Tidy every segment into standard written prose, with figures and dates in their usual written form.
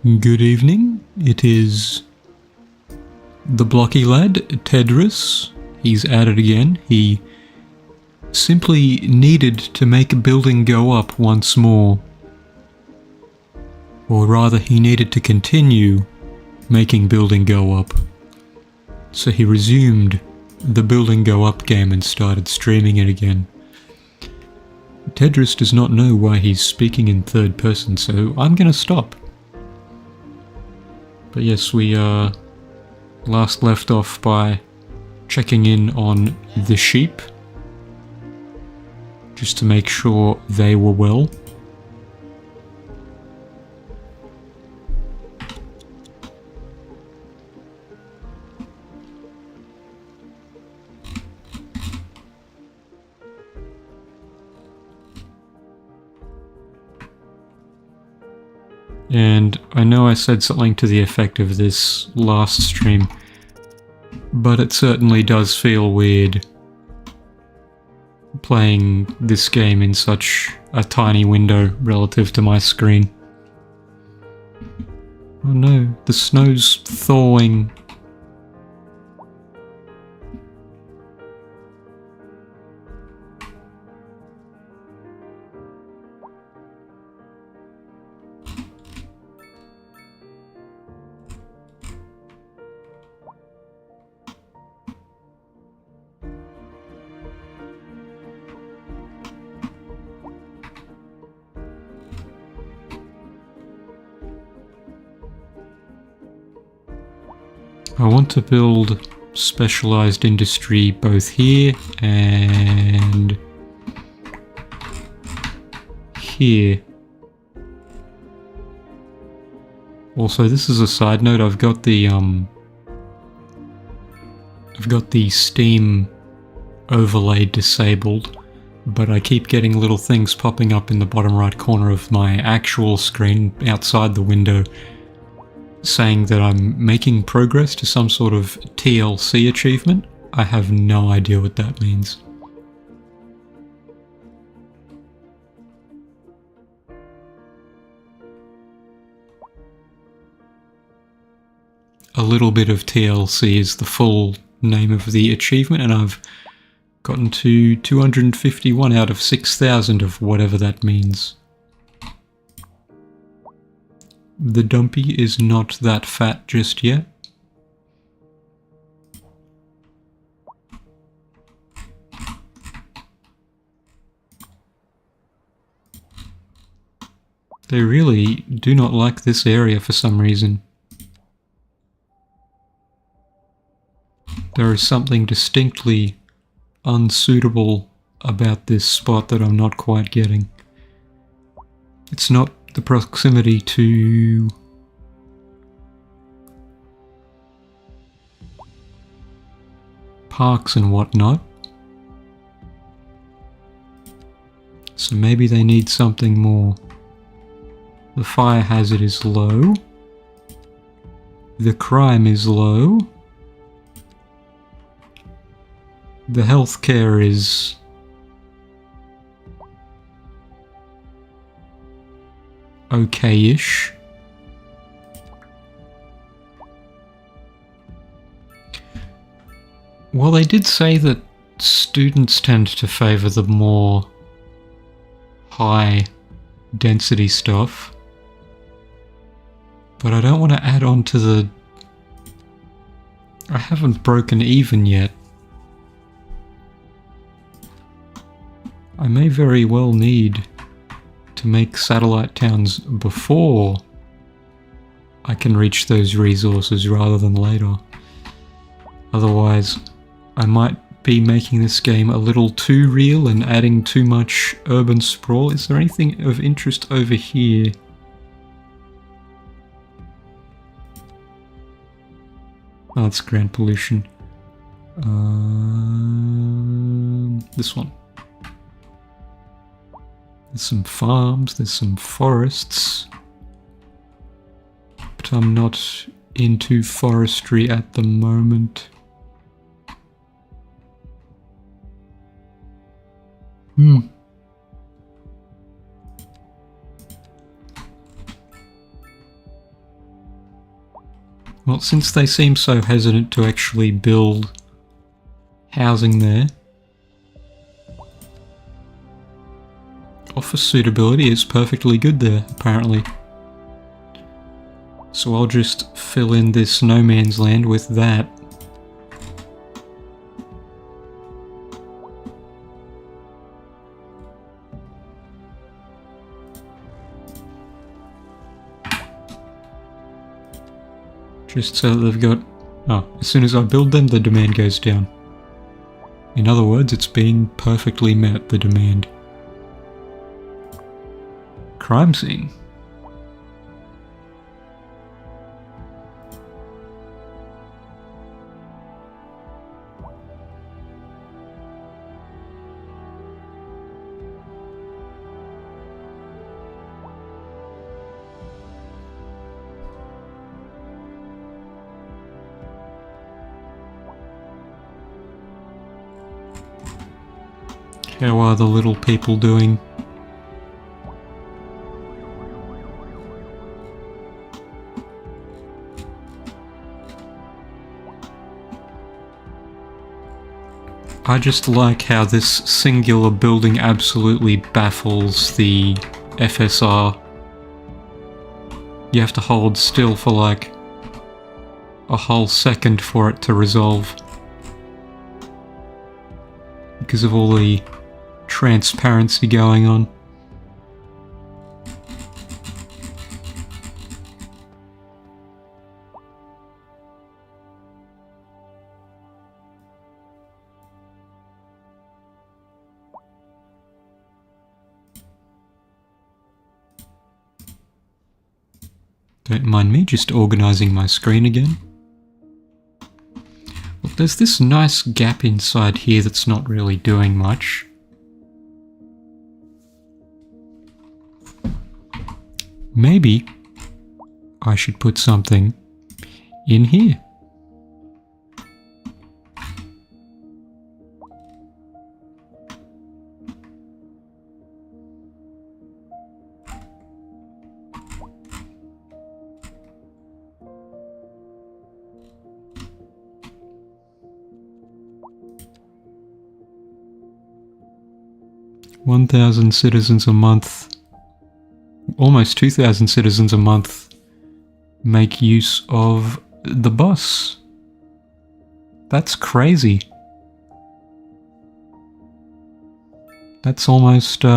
Good evening. It is the blocky lad, TeddRiss. He's at it again. He simply needed to make a building go up once more. Or rather, he needed to continue making building go up. So he resumed the building go up game and started streaming it again. TeddRiss does not know why he's speaking in third person, so I'm gonna stop. But yes, we last left off by checking in on the sheep, just to make sure they were well. And I know I said something to the effect of this last stream, but it certainly does feel weird playing this game in such a tiny window relative to my screen. Oh no, the snow's thawing. I want to build specialized industry both here and here. Also, this is a side note, I've got the Steam overlay disabled, but I keep getting little things popping up in the bottom right corner of my actual screen outside the window saying that I'm making progress to some sort of TLC achievement. I have no idea what that means. A little bit of TLC is the full name of the achievement, and I've gotten to 251 out of 6,000 of whatever that means. The dumpy is not that fat just yet. They really do not like this area for some reason. There is something distinctly unsuitable about this spot that I'm not quite getting. It's not the proximity to parks and whatnot. So maybe they need something more. The fire hazard is low. The crime is low. The healthcare is okay-ish. Well, they did say that students tend to favour the more high-density stuff, but I don't want to add on to the... I haven't broken even yet. I may very well need to make satellite towns before I can reach those resources rather than later. Otherwise, I might be making this game a little too real and adding too much urban sprawl. Is there anything of interest over here? Oh, it's ground pollution. This one. There's some farms, there's some forests, but I'm not into forestry at the moment. Well, since they seem so hesitant to actually build housing there, office suitability is perfectly good there, apparently. So I'll just fill in this no man's land with that. Just so that they've got... Oh, as soon as I build them, the demand goes down. In other words, it's being perfectly met, the demand. Crime scene. How are the little people doing? I just like how this singular building absolutely baffles the FSR. You have to hold still for like a whole second for it to resolve. Because of all the transparency going on. Don't mind me just organising my screen again. Look, there's this nice gap inside here that's not really doing much. Maybe I should put something in here. $1,000 citizens a month, almost 2,000 citizens a month make use of the bus. That's crazy. That's almost, you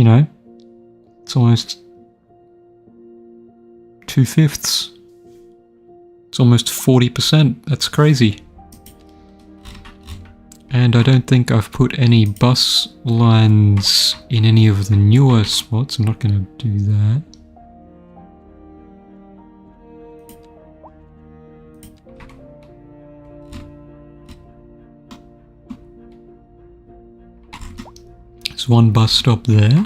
know, it's almost 2/5. It's almost 40%. That's crazy. And I don't think I've put any bus lines in any of the newer spots. I'm not going to do that. There's one bus stop there.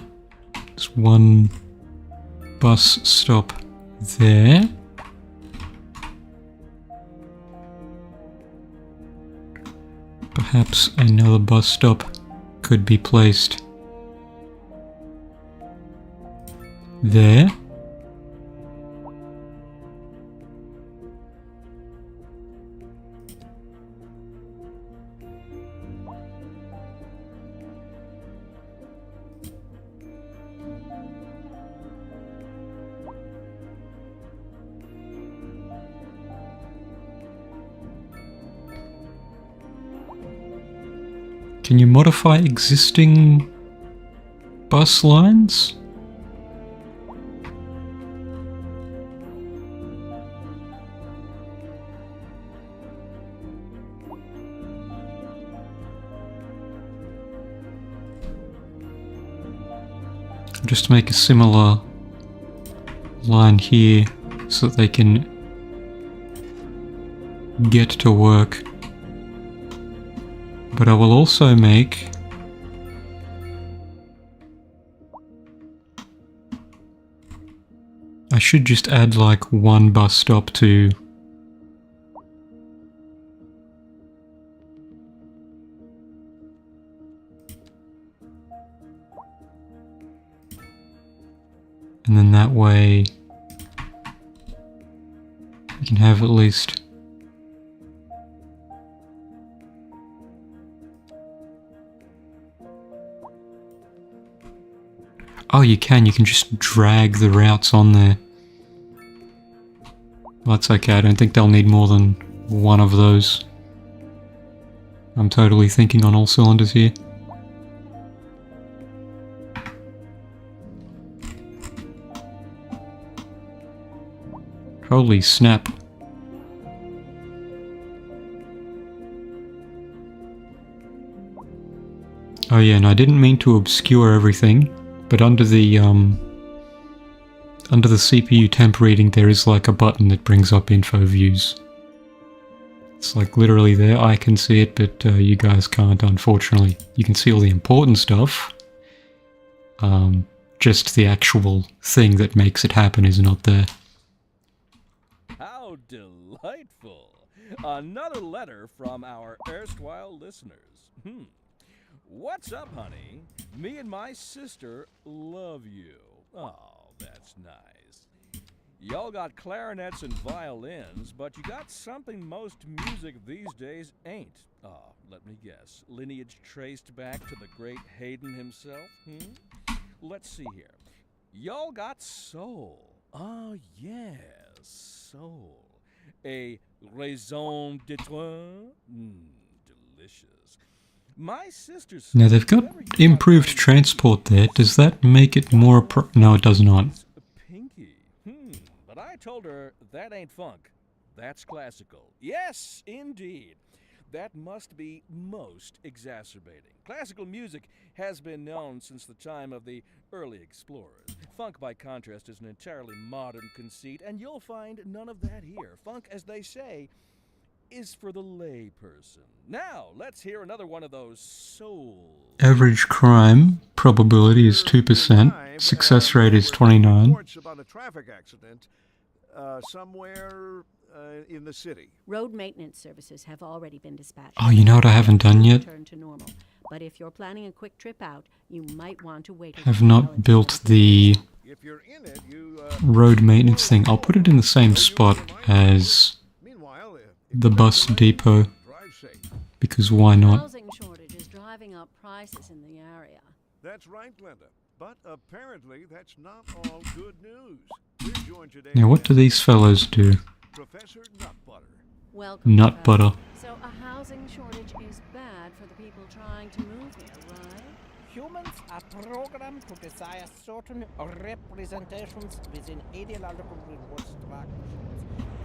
There's one bus stop there. Perhaps another bus stop could be placed there. Can you modify existing bus lines? Just make a similar line here so that they can get to work. But I will also make I should just add like one bus stop to and then that way We can have at least... Oh, you can just drag the routes on there. Well, that's okay, I don't think they'll need more than one of those. I'm totally thinking on all cylinders here. Holy snap. Oh yeah, and I didn't mean to obscure everything, but under the CPU temp reading there is like a button that brings up info views. It's like literally there, I can see it, but you guys can't, unfortunately. You can see all the important stuff. Just the actual thing that makes it happen is not there. How delightful! Another letter from our erstwhile listeners. What's up, honey? Me and my sister love you. Oh, that's nice. Y'all got clarinets and violins, but you got something most music these days ain't. Oh, let me guess. Lineage traced back to the great Haydn himself? Let's see here. Y'all got soul. Oh, yes, soul. A raison d'être? Delicious. My sister's... Now they've got improved transport there. Does that make it more no, it does not. Pinky. But I told her that ain't funk. That's classical. Yes, indeed. That must be most exacerbating. Classical music has been known since the time of the early explorers. Funk, by contrast, is an entirely modern conceit, and you'll find none of that here. Funk, as they say, is for the lay person. Now, let's hear another one of those soul... Average crime probability is 2%. Success rate is 29. About a traffic accident somewhere in the city. Road maintenance services have already been dispatched. Oh, you know what I haven't done yet? Return to normal. But if you're planning a quick trip out, you might want to wait. Have not built the If you're in it, you road maintenance thing. I'll put it in the same spot as the bus depot, because why not? Housing shortage is driving up prices in the area. That's right, Glenda. But apparently that's not all good news. We're joined today Now what do these fellows do? Professor Nutbutter. Welcome, Nut butter. So a housing shortage is bad for the people trying to move here, right? Humans are programmed to desire certain representations within ideological reward structures,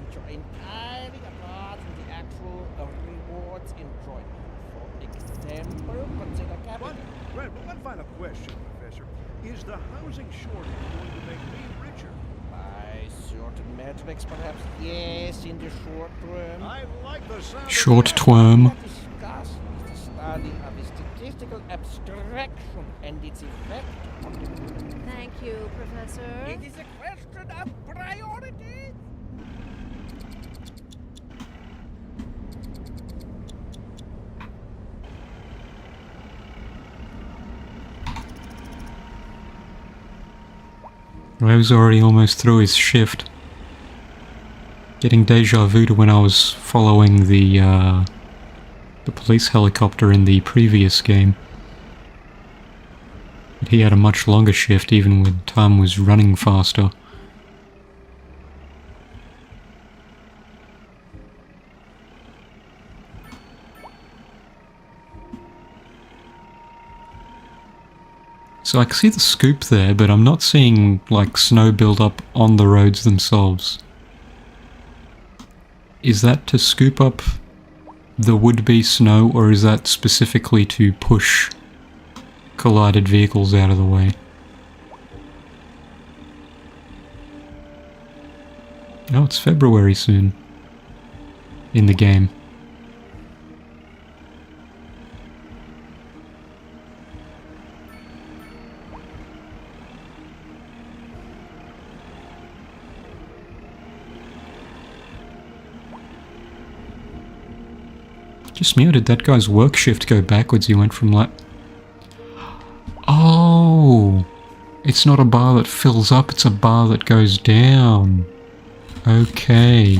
which are entirely apart from the actual rewards enjoyed. For example, consider capital. One final question, Professor. Is the housing shortage going to make me richer? By certain metrics, perhaps yes, in the short term. I like the sound Short of that. term. What discuss is the study of the statistical abstraction and its effect. Thank you, Professor. It is a question of priorities. I was already almost through his shift. Getting deja vu to when I was following the police helicopter in the previous game. But he had a much longer shift even when time was running faster. So I can see the scoop there, but I'm not seeing, like, snow build up on the roads themselves. Is that to scoop up the would-be snow, or is that specifically to push collided vehicles out of the way? Oh, it's February soon. In the game. Just me, or did that guy's work shift go backwards? He went from like... Oh! It's not a bar that fills up, it's a bar that goes down. Okay.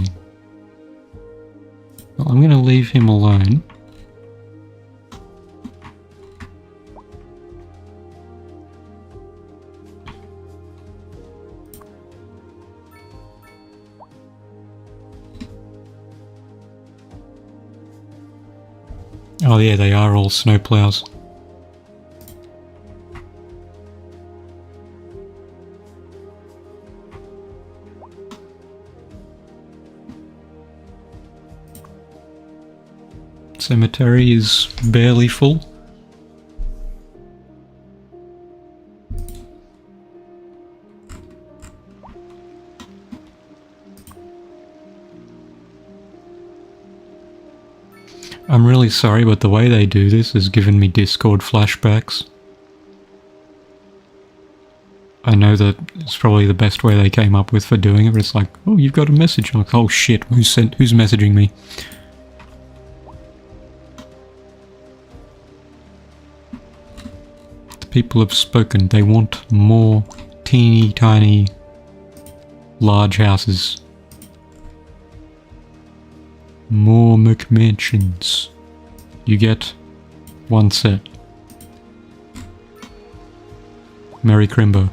Well, I'm going to leave him alone. Oh yeah, they are all snowplows. Cemetery is barely full. I'm really sorry, but the way they do this has given me Discord flashbacks. I know that it's probably the best way they came up with for doing it, but it's like, oh, you've got a message. I'm like, oh shit, who's messaging me? The people have spoken. They want more teeny tiny large houses. More McMansions. You get one set. Merry Crimbo.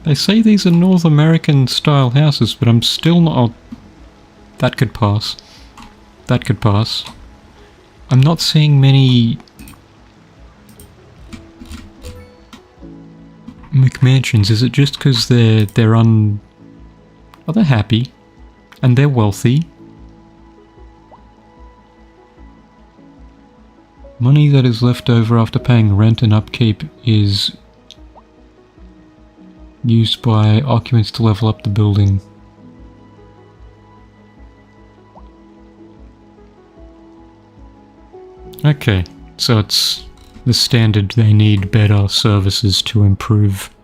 They say these are North American style houses, but I'm still not... Oh, that could pass. That could pass. I'm not seeing many McMansions. Is it just because they're Oh, they're happy. And they're wealthy. Money that is left over after paying rent and upkeep is used by occupants to level up the building. Okay, so it's the standard. They need better services to improve.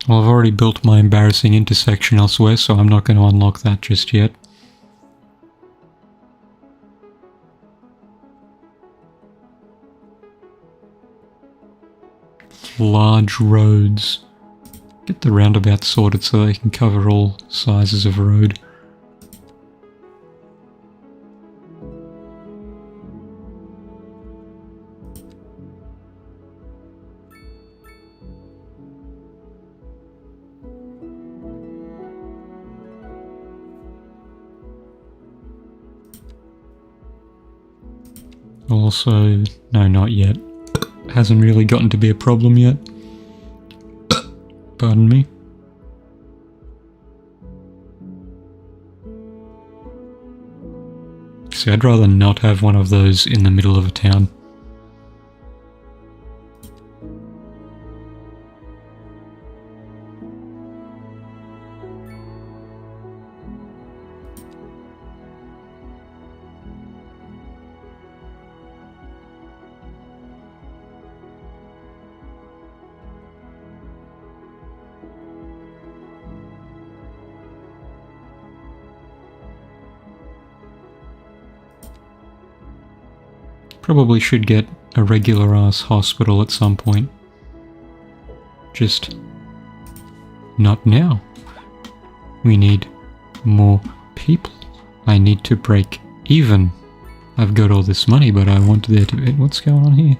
Well, I've already built my embarrassing intersection elsewhere, so I'm not going to unlock that just yet. Large roads. Get the roundabout sorted so they can cover all sizes of road. Also, no, not yet. Hasn't really gotten to be a problem yet. Pardon me. See, I'd rather not have one of those in the middle of a town. Probably should get a regular ass hospital at some point. Just not now. We need more people. I need to break even. I've got all this money, but I want there to be... What's going on here?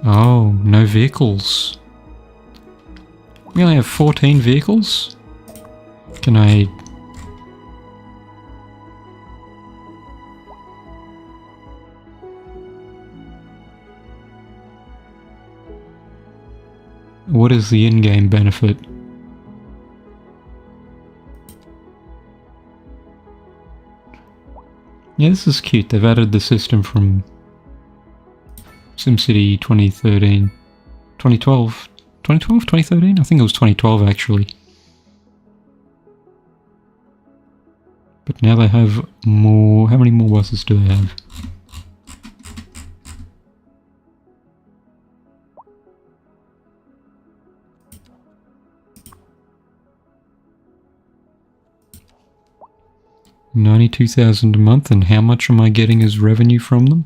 Oh, no vehicles. We only have 14 vehicles? Can I... What is the in-game benefit? Yeah, this is cute. They've added the system from SimCity 2013. 2012? 2012? 2013? I think it was 2012 actually. But now they have more... How many more buses do they have? $92,000 a month, and how much am I getting as revenue from them?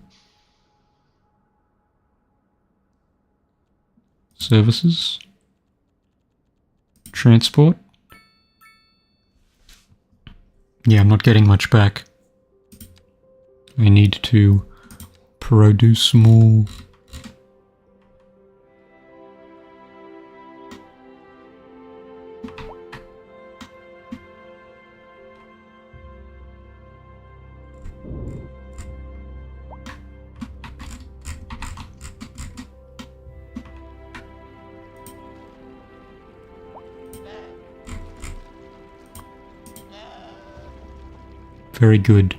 Services? Transport? Yeah, I'm not getting much back. I need to produce more. Very good.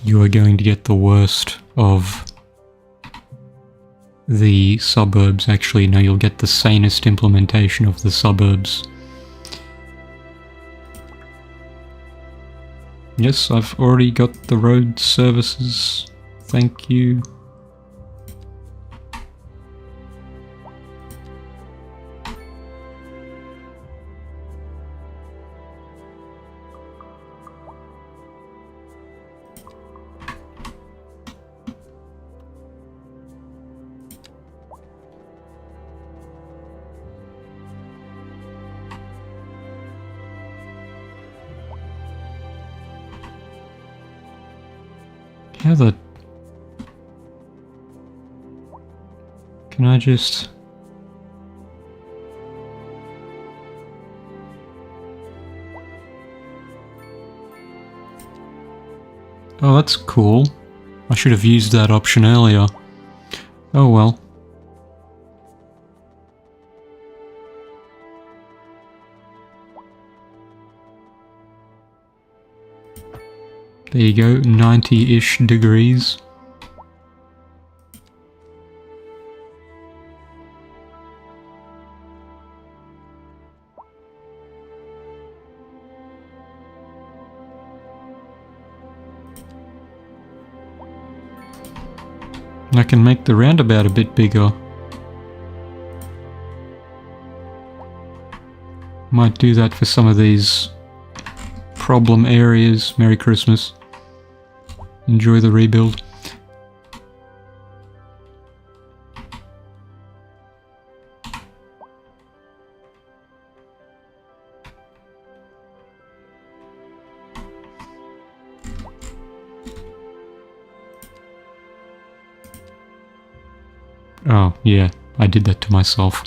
You are going to get the worst of the suburbs. Actually, no, you'll get the sanest implementation of the suburbs. Yes, I've already got the road services. Thank you. How the... Can I just... Oh, that's cool. I should have used that option earlier. Oh well. There you go, 90-ish degrees. I can make the roundabout a bit bigger. Might do that for some of these problem areas. Merry Christmas. Enjoy the rebuild. Oh, yeah, I did that to myself.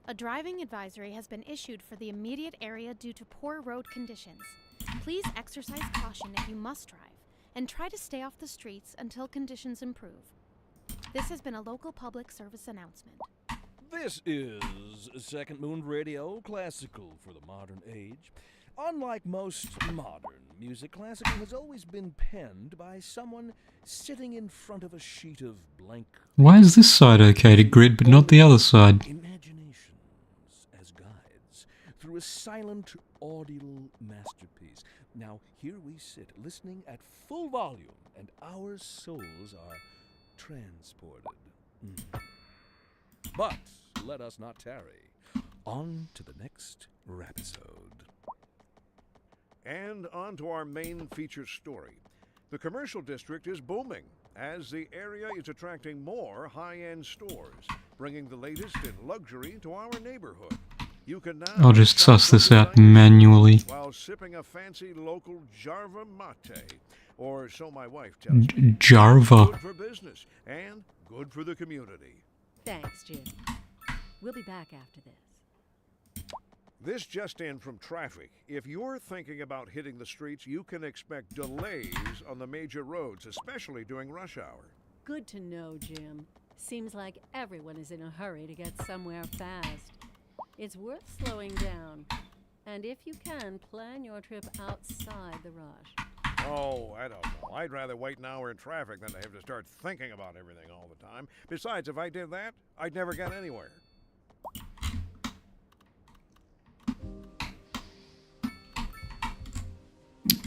A driving advisory has been issued for the immediate area due to poor road conditions. Please exercise caution if you must drive, and try to stay off the streets until conditions improve. This has been a local public service announcement. This is Second Moon Radio, classical for the modern age. Unlike most modern music, classical has always been penned by someone sitting in front of a sheet of blank. Why is this side okay to grid but not the other side? Imaginations as guides through a silent, audible masterpiece. Now, here we sit, listening at full volume, and our souls are transported. But let us not tarry. On to the next rapisode. And on to our main feature story. The commercial district is booming as the area is attracting more high-end stores, bringing the latest in luxury to our neighborhood. You can now I'll just shop suss this for out designer manually. while sipping a fancy local Jarva mate, or so my wife tells me. Jarva. Good for business and good for the community. Thanks, Jim. We'll be back after this. This just in from traffic. If you're thinking about hitting the streets, you can expect delays on the major roads, especially during rush hour. Good to know, Jim. Seems like everyone is in a hurry to get somewhere fast. It's worth slowing down. And if you can, plan your trip outside the rush. Oh, I don't know. I'd rather wait an hour in traffic than to have to start thinking about everything all the time. Besides, if I did that, I'd never get anywhere.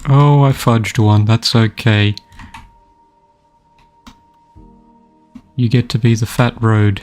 Oh, I fudged one. That's okay. You get to be the fat road.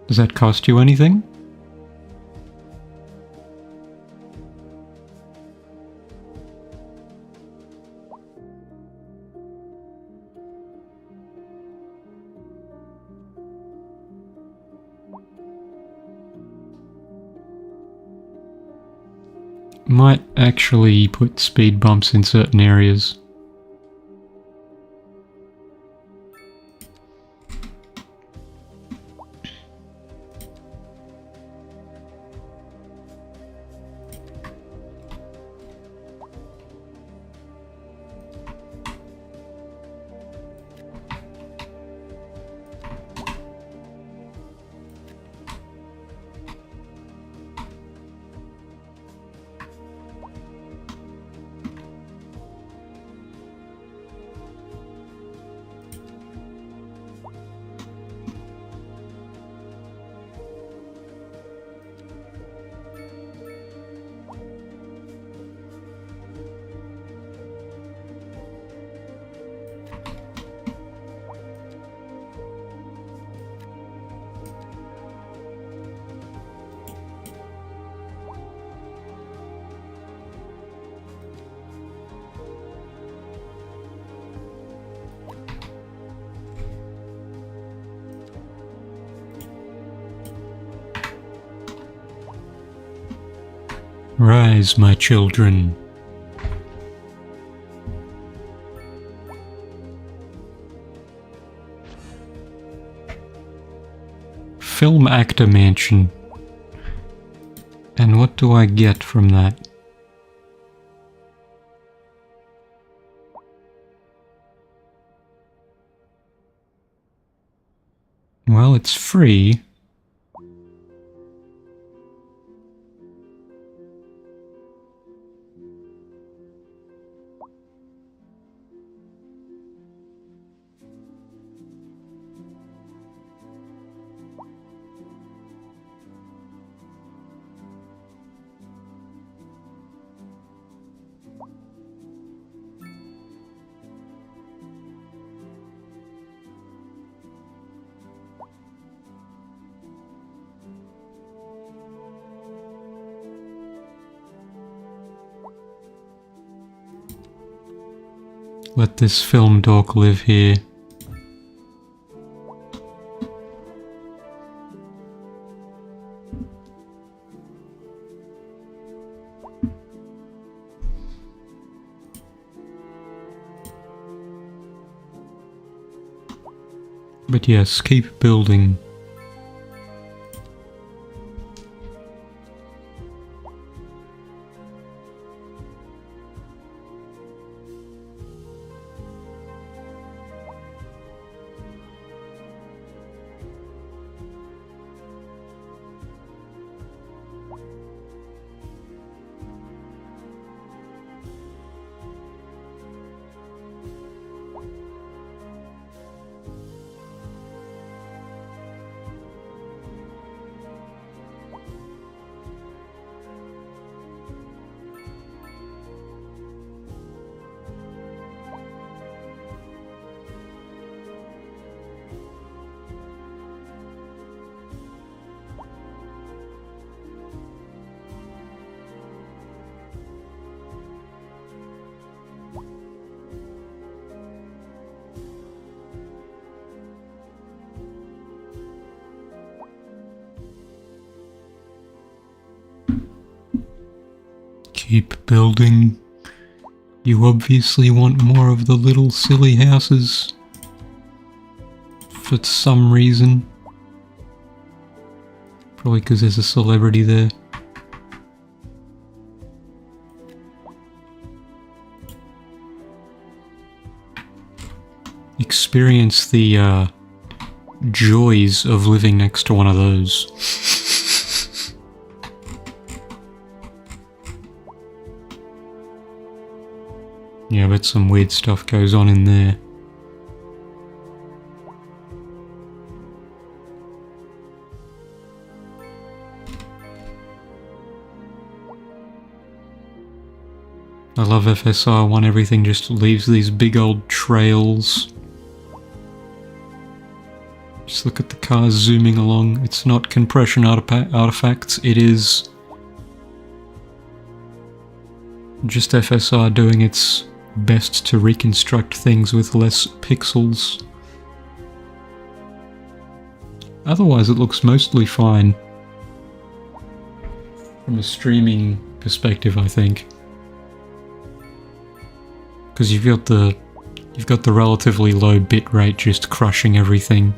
Does that cost you anything? Might actually put speed bumps in certain areas. Rise, my children. Film actor mansion. And what do I get from that? Well, it's free. Let this film dork live here. But yes, keep building. Keep building. You obviously want more of the little silly houses. For some reason. Probably because there's a celebrity there. Experience the joys of living next to one of those. Yeah, but some weird stuff goes on in there. I love FSR1, everything just leaves these big old trails. Just look at the cars zooming along. It's not compression artifacts, it is just FSR doing its best to reconstruct things with less pixels. Otherwise it looks mostly fine. From a streaming perspective, I think. Because you've got the relatively low bitrate just crushing everything.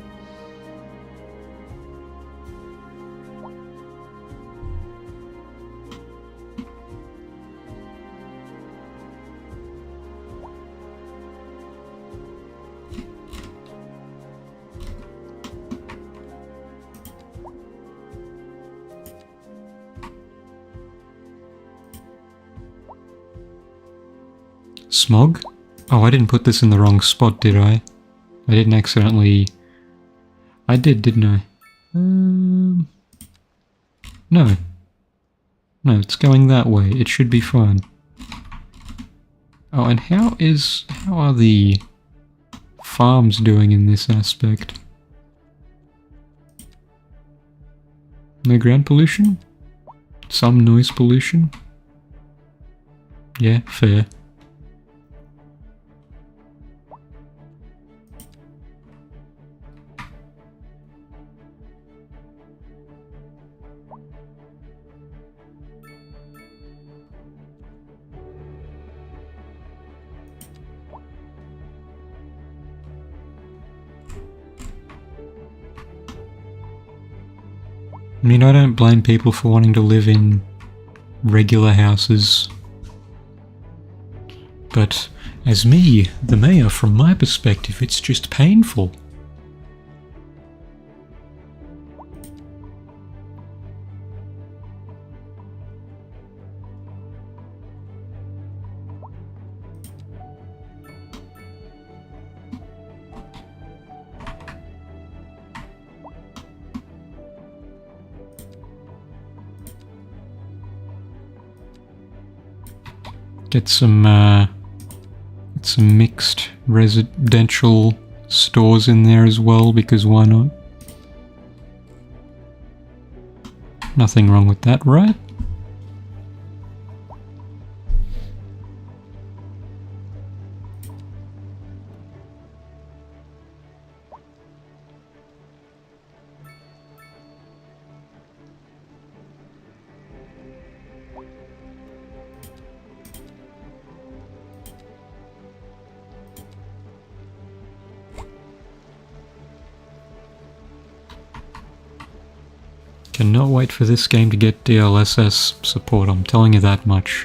Smog? Oh, I didn't put this in the wrong spot, did I? I didn't accidentally... I did, didn't I? No. No, it's going that way. It should be fine. Oh, and how are the farms doing in this aspect? No ground pollution? Some noise pollution? Yeah, fair. I mean, I don't blame people for wanting to live in regular houses. But as me, the mayor, from my perspective, it's just painful. Get some mixed residential stores in there as well, because why not? Nothing wrong with that, right? Cannot wait for this game to get DLSS support, I'm telling you that much.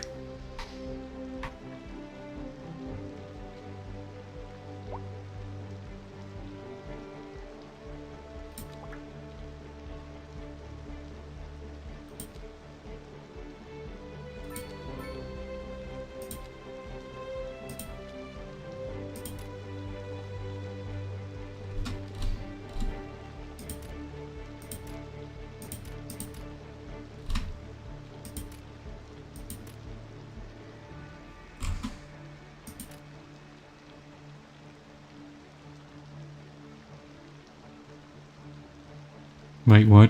Wait, what?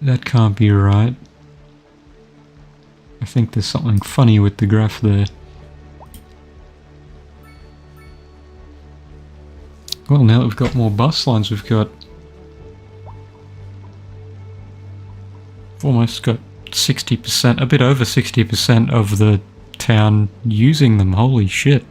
That can't be right. I think there's something funny with the graph there. Well, now that we've got more bus lines, we've got... almost got 60%, a bit over 60% of the town using them. Holy shit.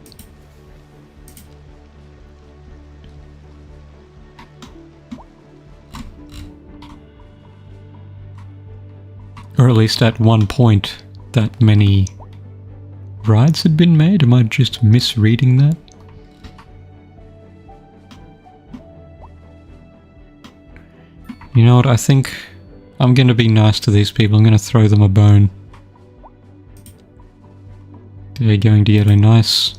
Or at least at one point, that many rides had been made? Am I just misreading that? You know what, I think I'm gonna be nice to these people. I'm gonna throw them a bone. They're going to get a nice...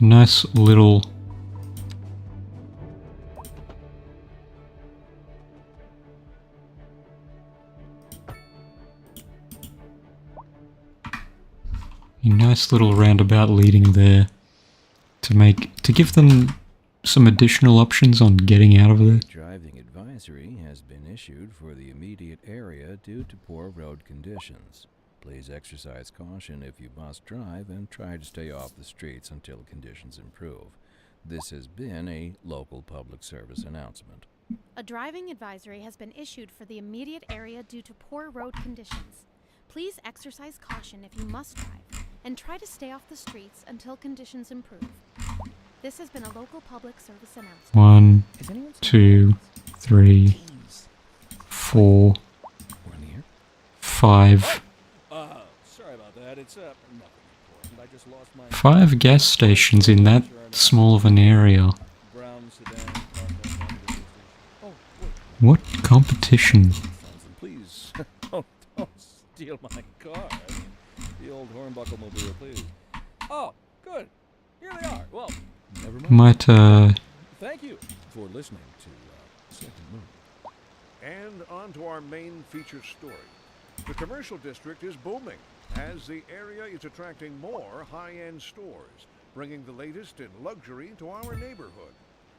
nice little roundabout leading there to give them some additional options on getting out of there. Driving advisory has been issued for the immediate area due to poor road conditions. Please exercise caution if you must drive and try to stay off the streets until conditions improve. This has been a local public service announcement. A driving advisory has been issued for the immediate area due to poor road conditions. Please exercise caution if you must drive and try to stay off the streets until conditions improve. This has been a local public service announcement. 1, 2, 3, 4, 5. Sorry about that. It's nothing important. I just lost my 5 gas stations in that small of an area. brown sedan. Oh, wait. What competition? Please, don't steal my car. I mean, the old hornbuckle mobile, please. Oh, good. Here they are. Well, never mind. Might, Thank you for listening to Second Moon. And on to our main feature story. The commercial district is booming as the area is attracting more high-end stores, bringing the latest in luxury to our neighborhood.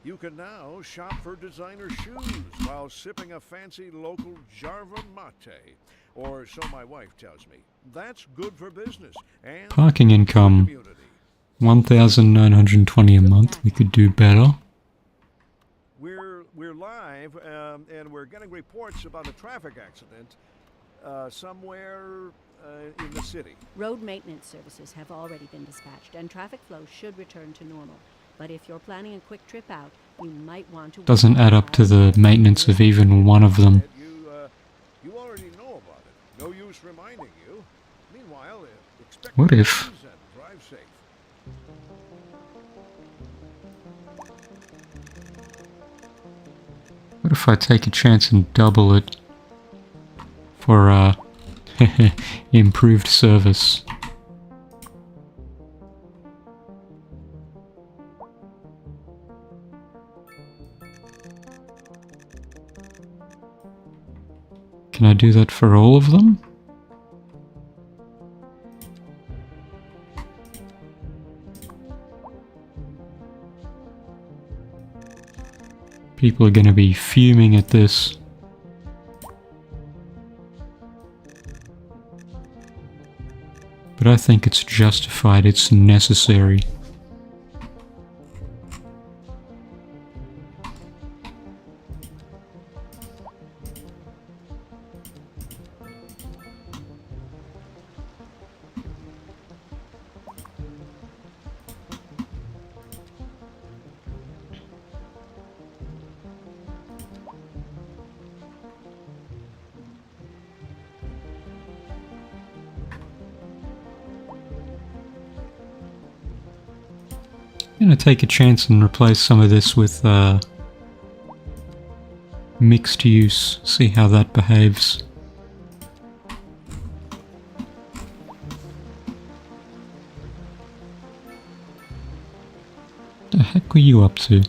You can now shop for designer shoes while sipping a fancy local Jarva mate. Or so my wife tells me. That's good for business and parking income, community. 1,920 a month. We could do better. We're live 5, and we're getting reports about a traffic accident somewhere in the city. Road maintenance services have already been dispatched, and traffic flow should return to normal. But if you're planning a quick trip out, you might want to... Doesn't add up to the maintenance of even one of them. You already know about it. No use reminding you. Meanwhile, expect What if... and drive safe. What if I take a chance and double it for, improved service? Can I do that for all of them? People are going to be fuming at this. But I think it's justified, it's necessary. I'm gonna take a chance and replace some of this with mixed use, see how that behaves. The heck were you up to?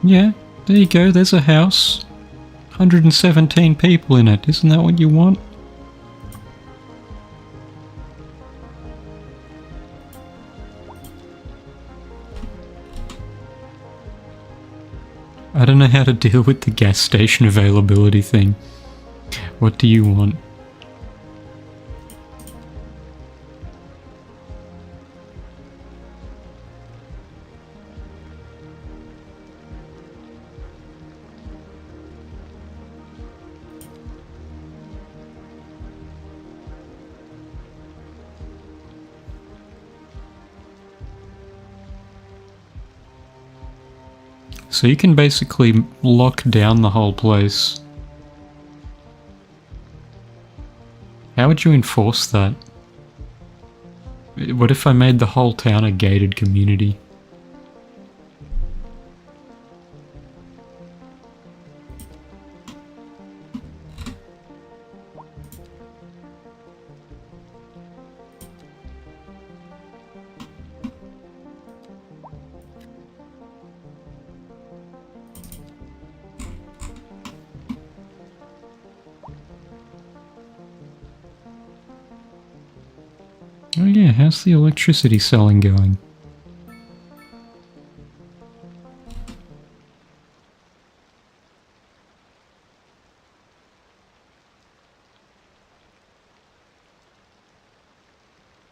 Yeah, there you go, there's a house. 117 people in it, isn't that what you want? I don't know how to deal with the gas station availability thing. What do you want? So you can basically lock down the whole place. How would you enforce that? What if I made the whole town a gated community? Oh yeah, how's the electricity selling going?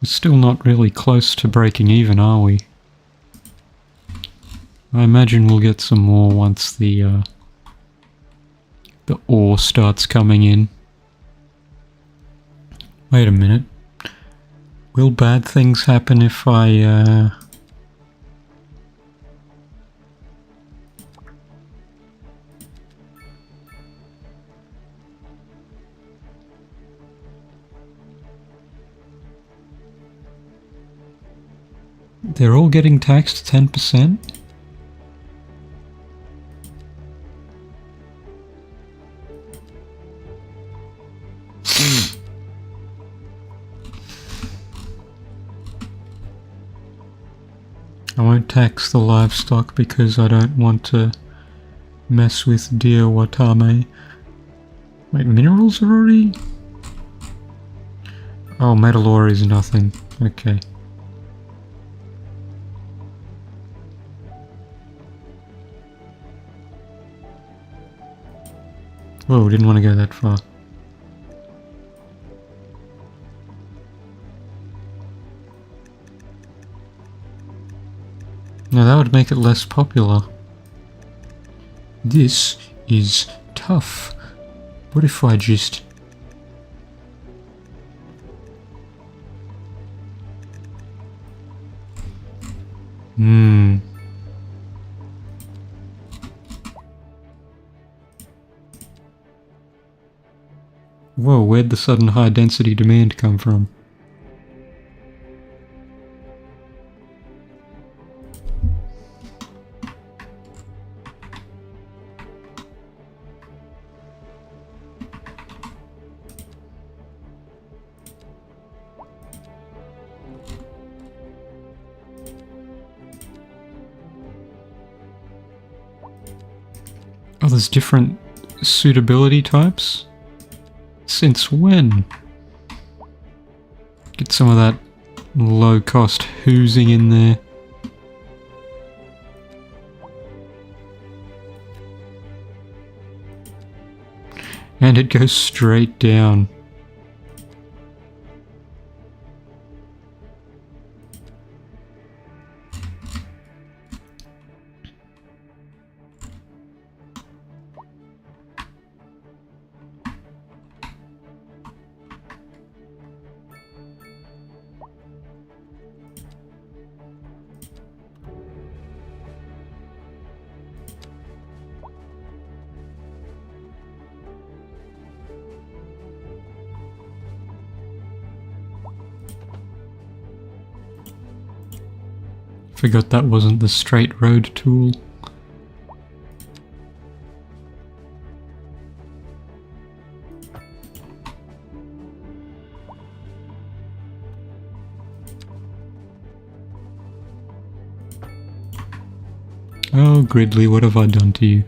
We're still not really close to breaking even, are we? I imagine we'll get some more once the ore starts coming in. Wait a minute. Will bad things happen if I, They're all getting taxed 10%? I won't tax the livestock because I don't want to mess with deer watame. Wait, minerals are already? Oh, metal ore is nothing. Okay. Whoa, didn't want to go that far. Now that would make it less popular. This is tough. What if I just... Whoa, where'd the sudden high density demand come from? Oh, there's different suitability types? Since when? Get some of that low-cost hoosing in there. And it goes straight down. Forgot that wasn't the straight road tool. Oh, Gridley, what have I done to you?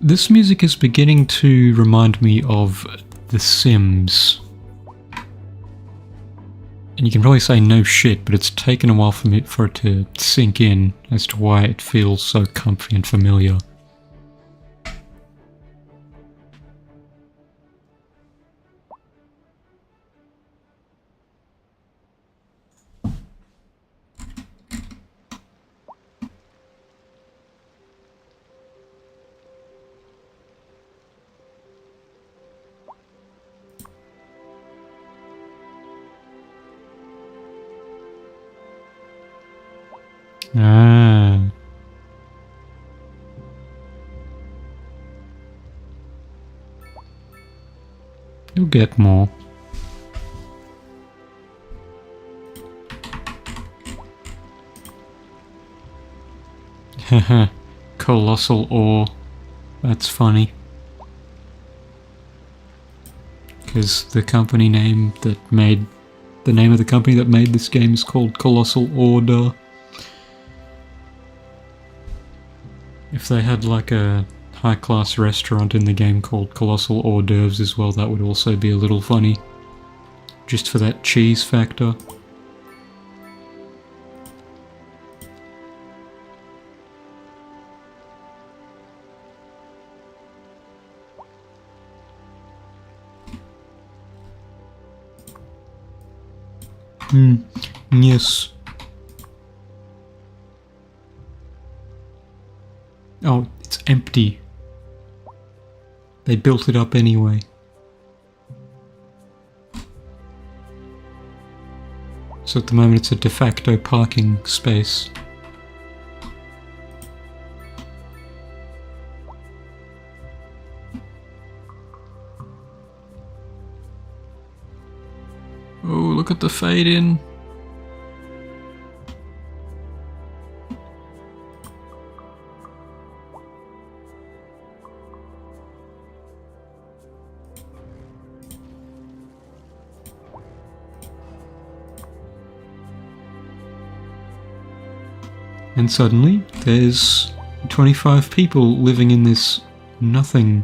This music is beginning to remind me of The Sims. And you can probably say no shit, but it's taken a while for it to sink in as to why it feels so comfy and familiar. Ah. You'll get more. Haha, colossal ore. That's funny. Because the company name that made... The name of the company that made this game is called Colossal Order. If they had like a high-class restaurant in the game called Colossal Hors d'oeuvres as well, that would also be a little funny. Just for that cheese factor. Yes. Oh, it's empty. They built it up anyway. So at the moment it's a de facto parking space. Oh, look at the fade in. And suddenly, there's 25 people living in this nothing.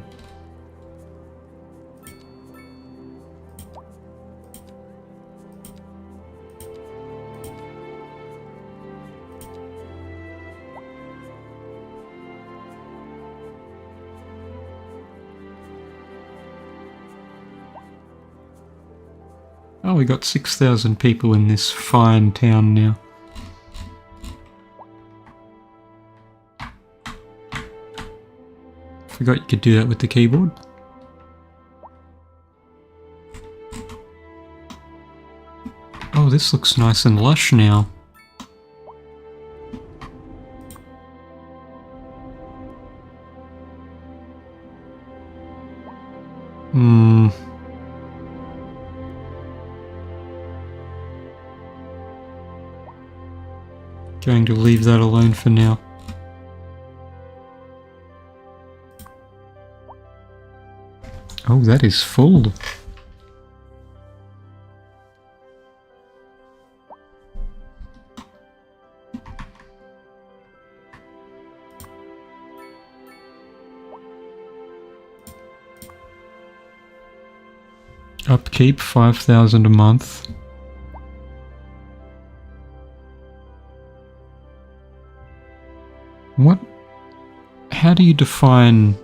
Oh, we got 6,000 people in this fine town now. Forgot you could do that with the keyboard. Oh, this looks nice and lush now. Going to leave that alone for now. Oh, that is full. Upkeep 5,000 a month. What? How do you define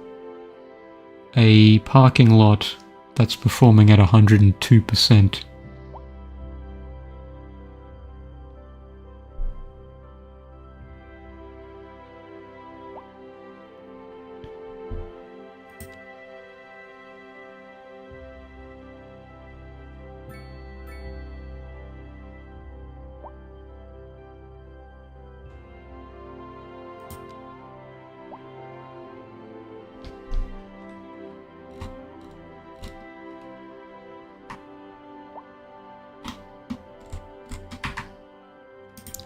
a parking lot that's performing at 102%?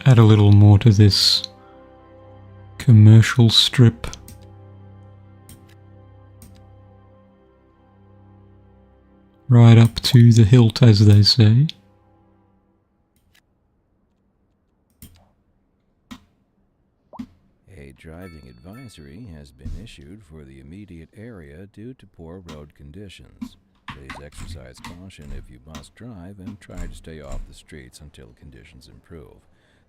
Add a little more to this commercial strip. Right up to the hilt, as they say. A driving advisory has been issued for the immediate area due to poor road conditions. Please exercise caution if you must drive and try to stay off the streets until conditions improve.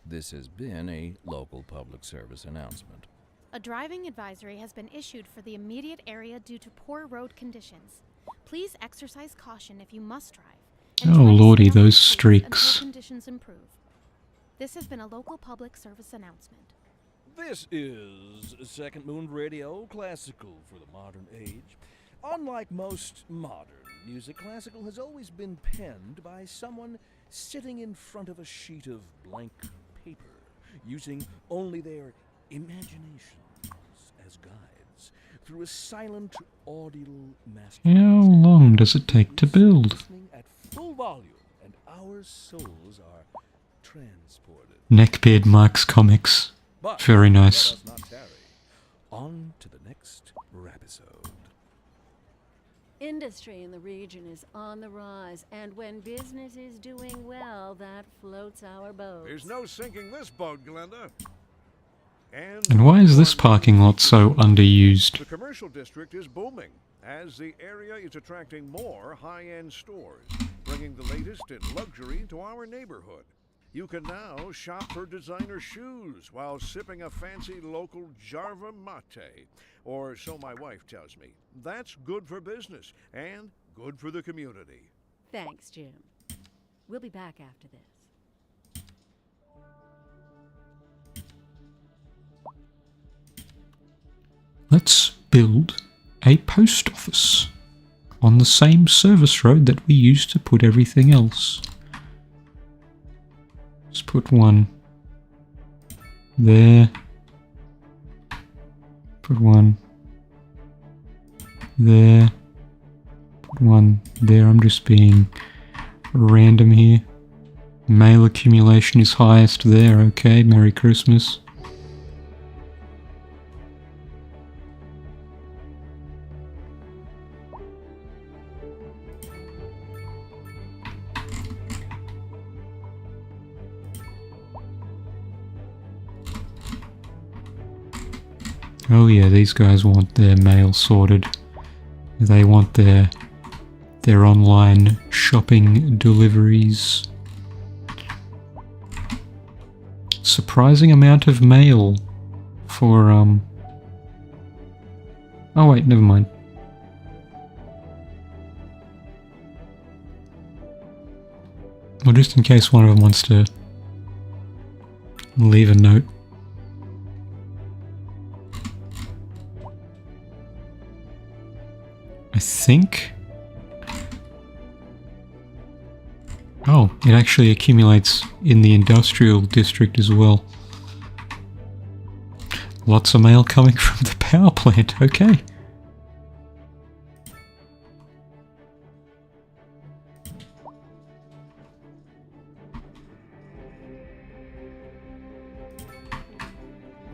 This has been a local public service announcement. A driving advisory has been issued for the immediate area due to poor road conditions. Please exercise caution if you must drive. And Oh try to lordy, stay off the those streets streaks. until conditions improve. This has been a local public service announcement. This is Second Moon Radio, classical for the modern age. Unlike most modern music, classical has always been penned by someone sitting in front of a sheet of blank paper, using only their imaginations as guides through a silent audible master. How long does it take to build? Listening at full volume, and our souls are transported. Neckbeard Marks Comics. But Very let nice. us not tarry. On to the next rapisode. Industry in the region is on the rise, and when business is doing well, that floats our boat. There's no sinking this boat, Glenda. And why is this parking lot so underused? The commercial district is booming as the area is attracting more high-end stores, bringing the latest in luxury to our neighborhood. You can now shop for designer shoes while sipping a fancy local Jarva mate, or so my wife tells me. That's good for business and good for the community. Thanks, Jim. We'll be back after this. Let's build a post office on the same service road that we used to put everything else. Put one there. Put one there. Put one there. I'm just being random here. Mail accumulation is highest there. Okay, Merry Christmas. Oh yeah, these guys want their mail sorted. They want their online shopping deliveries. Surprising amount of mail for oh wait, never mind. Well, just in case one of them wants to leave a note. I think. Oh, it actually accumulates in the industrial district as well. Lots of mail coming from the power plant, okay.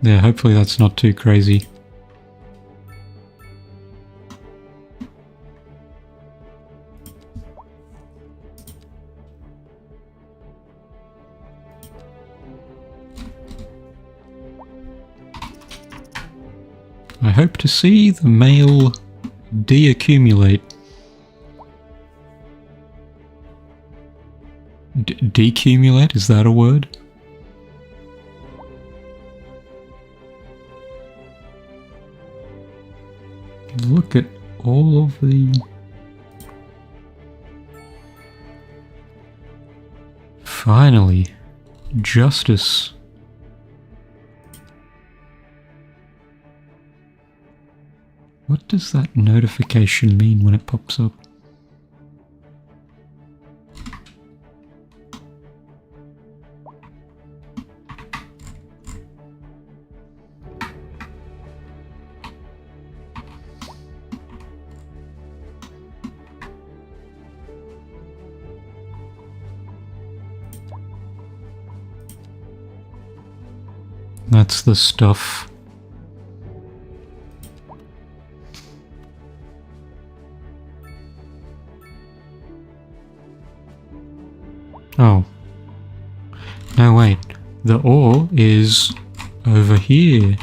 Yeah, hopefully that's not too crazy. I hope to see the mail deaccumulate. Decumulate? Is that a word? Look at all of the... Finally, justice. What does that notification mean when it pops up? That's the stuff. Oh. No, wait. The ore is over here.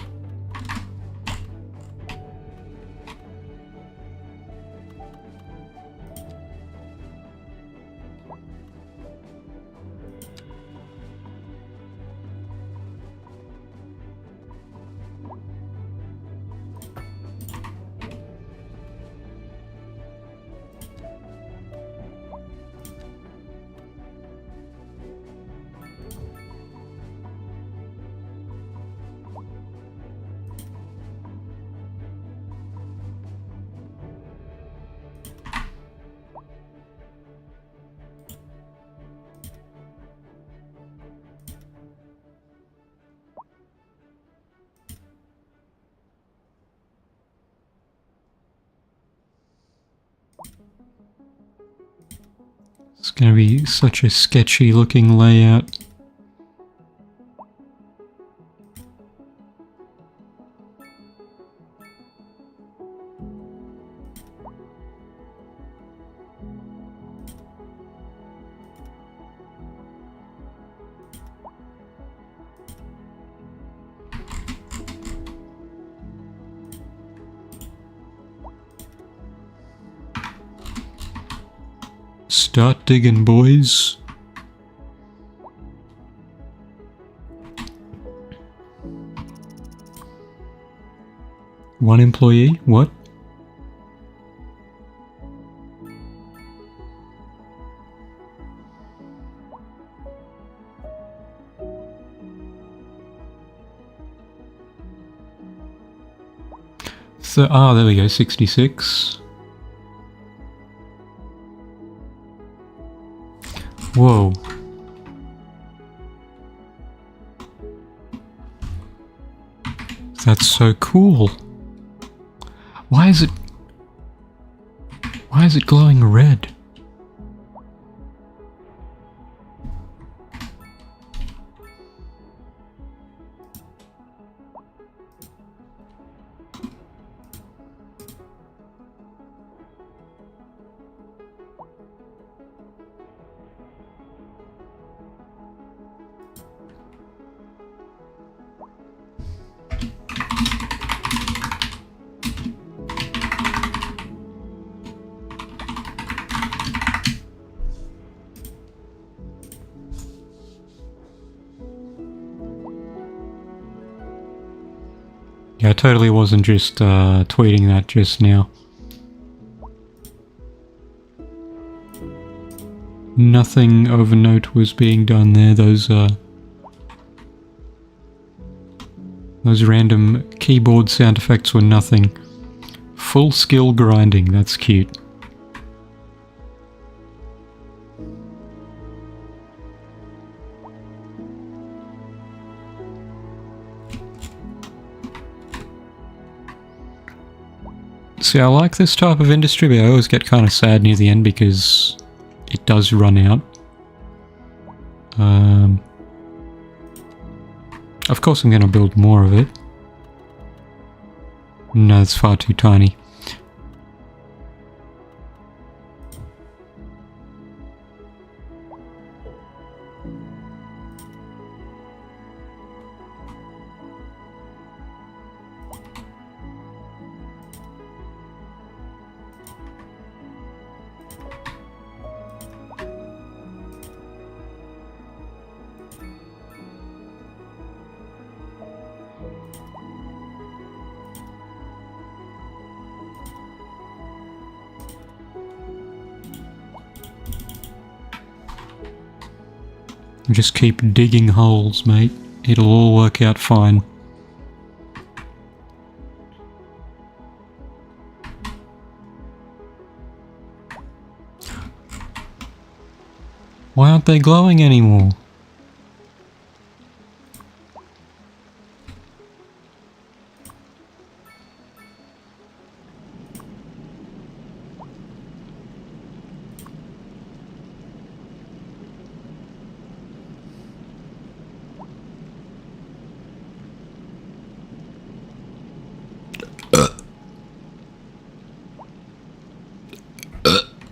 It's gonna be such a sketchy looking layout. Start digging, boys. One employee? What? So, there we go, 66. Whoa. That's so cool. Why is it glowing red? Yeah, I totally wasn't just tweeting that just now. Nothing of note was being done there. Those random keyboard sound effects were nothing. Full skill grinding, that's cute. See, I like this type of industry, but I always get kind of sad near the end because it does run out. Of course I'm going to build more of it. No, it's far too tiny. Just keep digging holes, mate. It'll all work out fine. Why aren't they glowing anymore?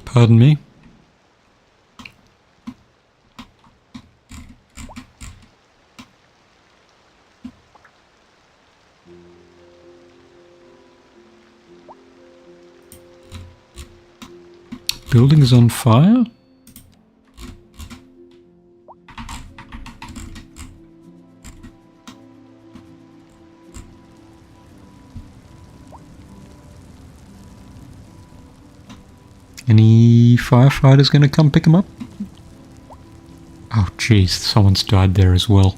Pardon me? Building's on fire? Any firefighters gonna come pick him up? Oh jeez, someone's died there as well.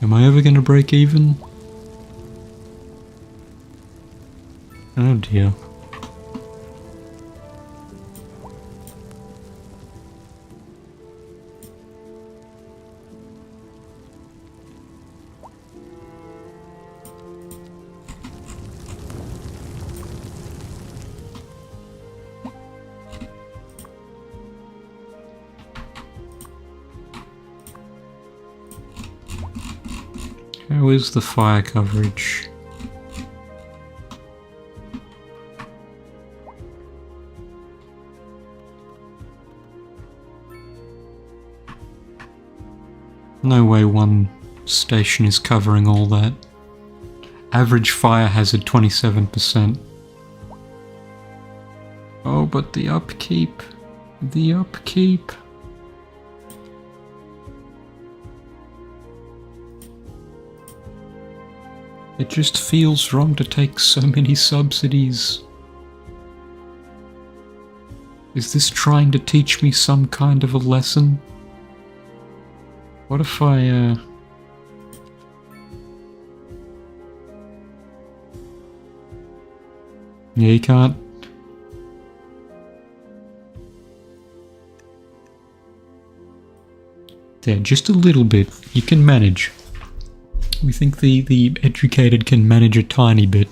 Am I ever gonna break even? Oh dear. How is the fire coverage? No way one station is covering all that. Average fire hazard 27%. Oh, but the upkeep. The upkeep. It just feels wrong to take so many subsidies. Is this trying to teach me some kind of a lesson? What if I, Yeah, you can't... out just a little bit. You can manage. We think the educated can manage a tiny bit.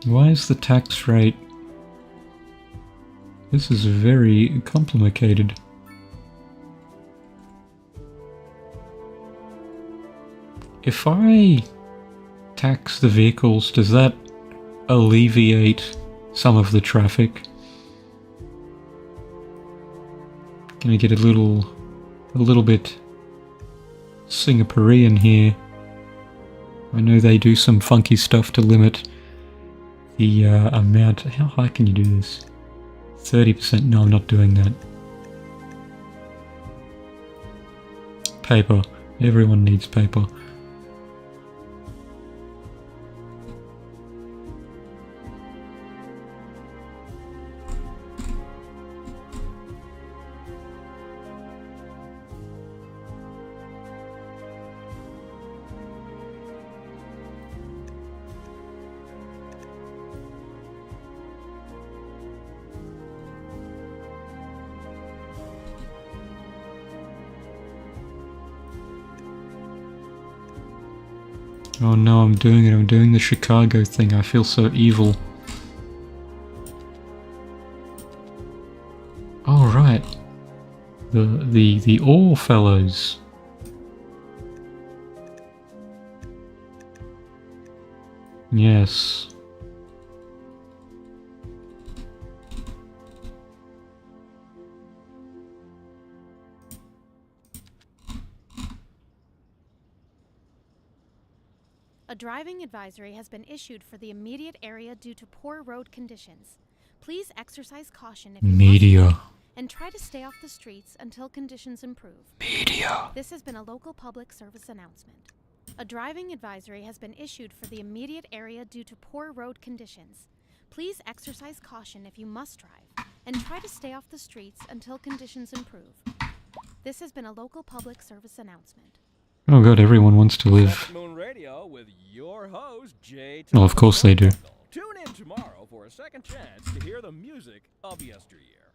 Why is the tax rate... This is very complicated. If I tax the vehicles, does that alleviate some of the traffic? Can I get a little bit Singaporean here? I know they do some funky stuff to limit the amount. How high can you do this? 30%? No, I'm not doing that. Paper. Everyone needs paper. Oh no, I'm doing it. I'm doing the Chicago thing. I feel so evil. Oh right. The All Fellows. Yes. A driving advisory has been issued for the immediate area due to poor road conditions. Please exercise caution if you Media. must drive, and try to stay off the streets until conditions improve. Media. This has been a local public service announcement. A driving advisory has been issued for the immediate area due to poor road conditions. Please exercise caution if you must drive, and try to stay off the streets until conditions improve. This has been a local public service announcement. Oh god, everyone wants to live. Moon Radio with your host, Jay. Well, of course they do. Tune in tomorrow for a second chance to hear the music of yesteryear.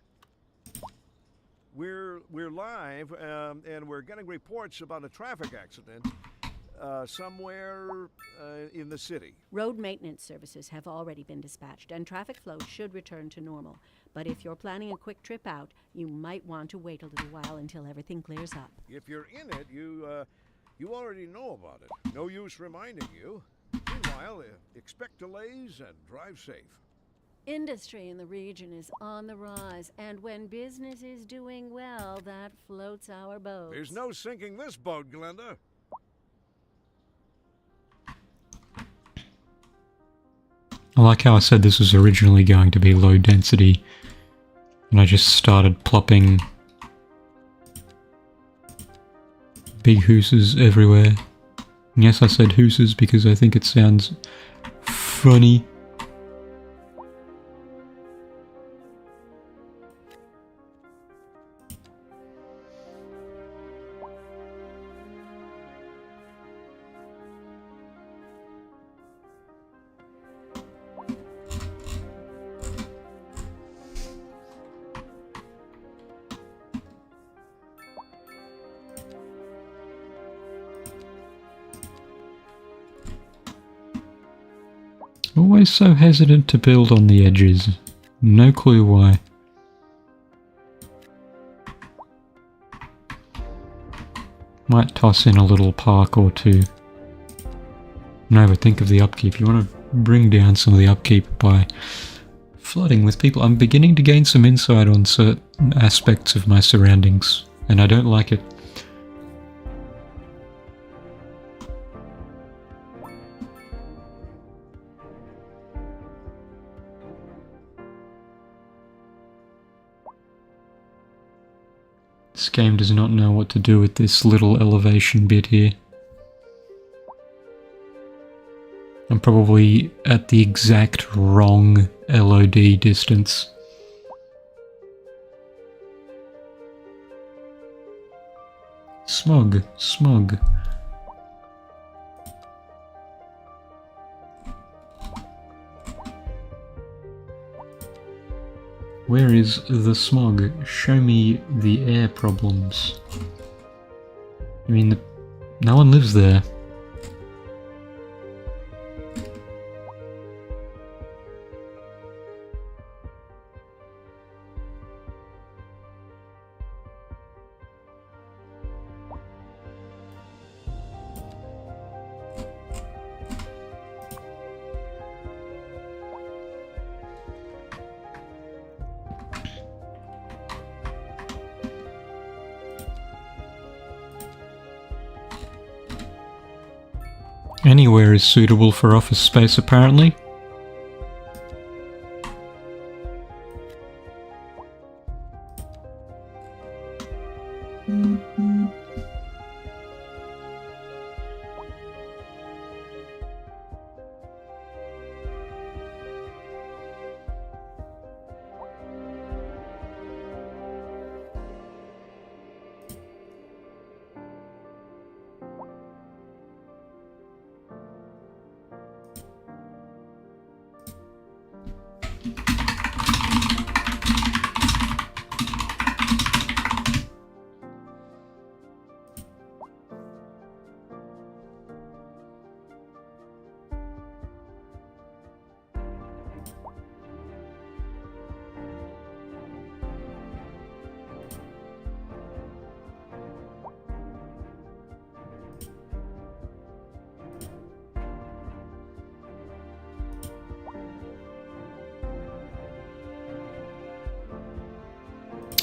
We're live, and we're getting reports about a traffic accident somewhere in the city. Road maintenance services have already been dispatched, and traffic flow should return to normal. But if you're planning a quick trip out, you might want to wait a little while until everything clears up. If you're in it, you already know about it. No use reminding you. Meanwhile, expect delays and drive safe. Industry in the region is on the rise, and when business is doing well, that floats our boat. There's no sinking this boat, Glenda. I like how I said this was originally going to be low density, and I just started plopping big hooses everywhere. And yes, I said hooses because I think it sounds funny. Always so hesitant to build on the edges. No clue why. Might toss in a little park or two. No, but think of the upkeep. You want to bring down some of the upkeep by flooding with people. I'm beginning to gain some insight on certain aspects of my surroundings, and I don't like it. This game does not know what to do with this little elevation bit here. I'm probably at the exact wrong LOD distance. Smug, smug. where is the smog? Show me the air problems. I mean, no one lives there. Anywhere is suitable for office space, apparently.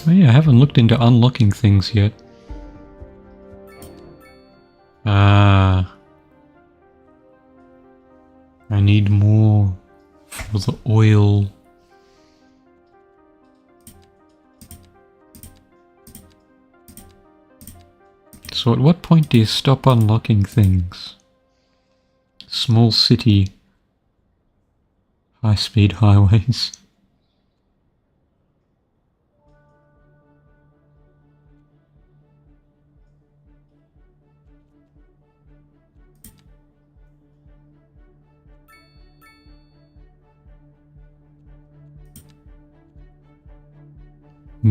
Oh yeah, I haven't looked into unlocking things yet. Ah. I need more for the oil. So at what point do you stop unlocking things? Small city. High-speed highways.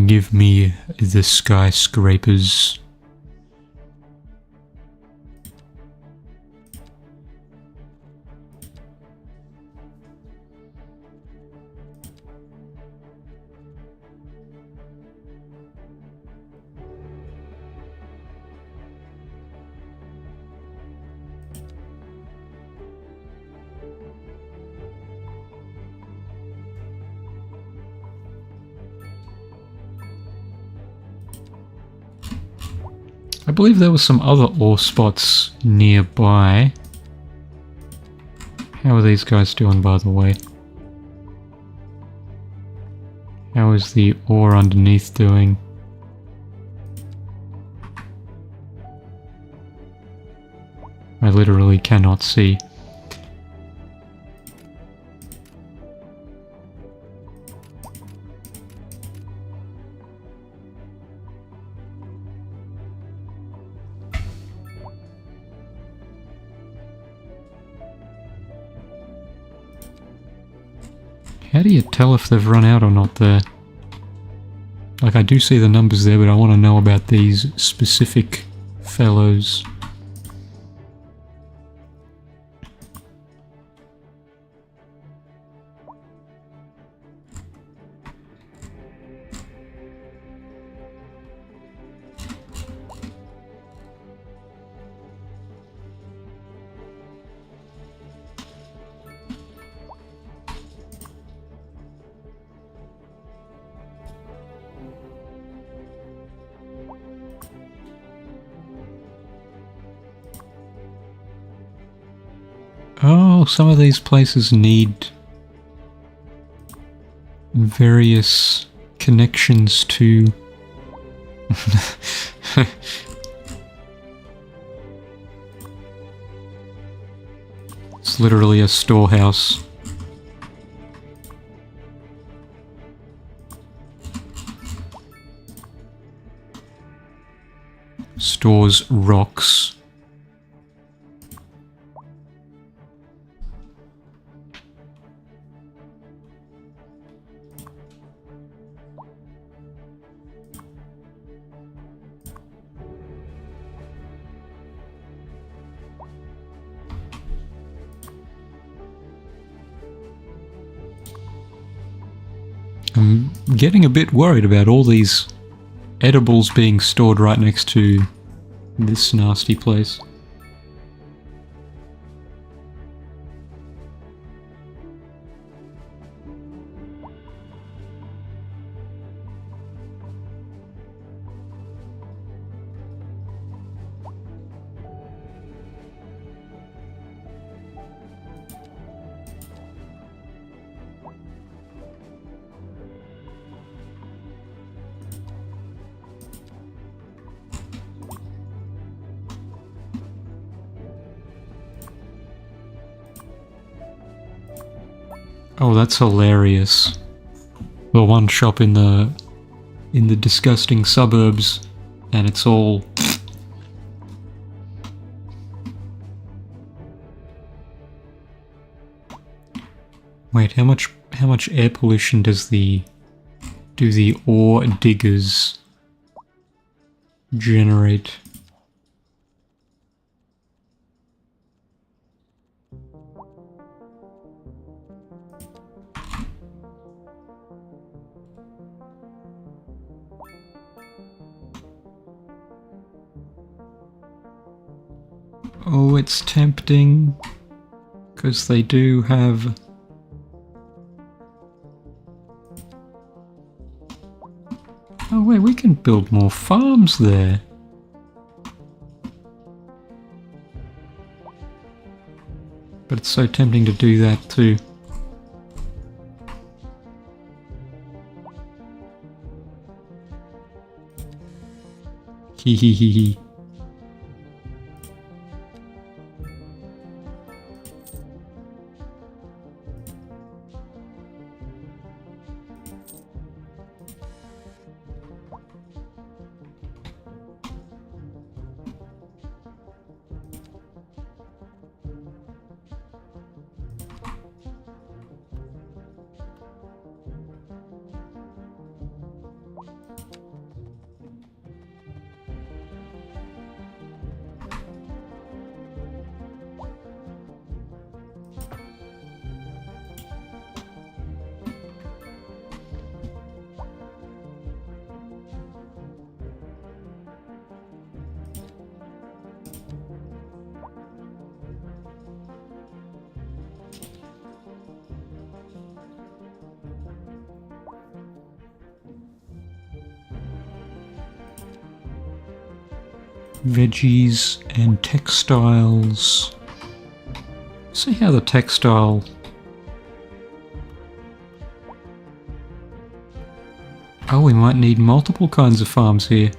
Give me the skyscrapers. I believe there were some other ore spots nearby. How are these guys doing, by the way? How is the ore underneath doing? I literally cannot see. How do you tell if they've run out or not there? Like, I do see the numbers there, but I want to know about these specific fellows. Oh, some of these places need various connections to... It's literally a storehouse. Stores rocks. I'm getting a bit worried about all these edibles being stored right next to this nasty place. Oh, that's hilarious. The one shop in the disgusting suburbs, and it's all... Wait, how much air pollution do the ore diggers generate? Oh, it's tempting, because they do have... Oh wait, we can build more farms there. But it's so tempting to do that too. Hee hee hee hee. Veggies and textiles. See how the textile... Oh, we might need multiple kinds of farms here.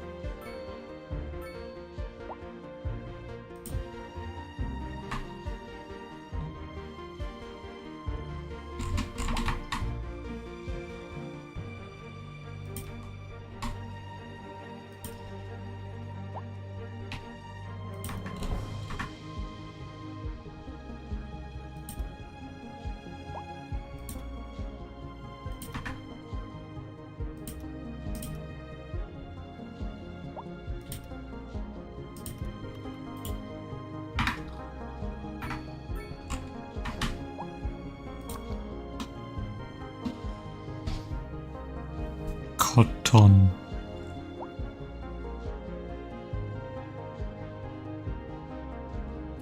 Cotton.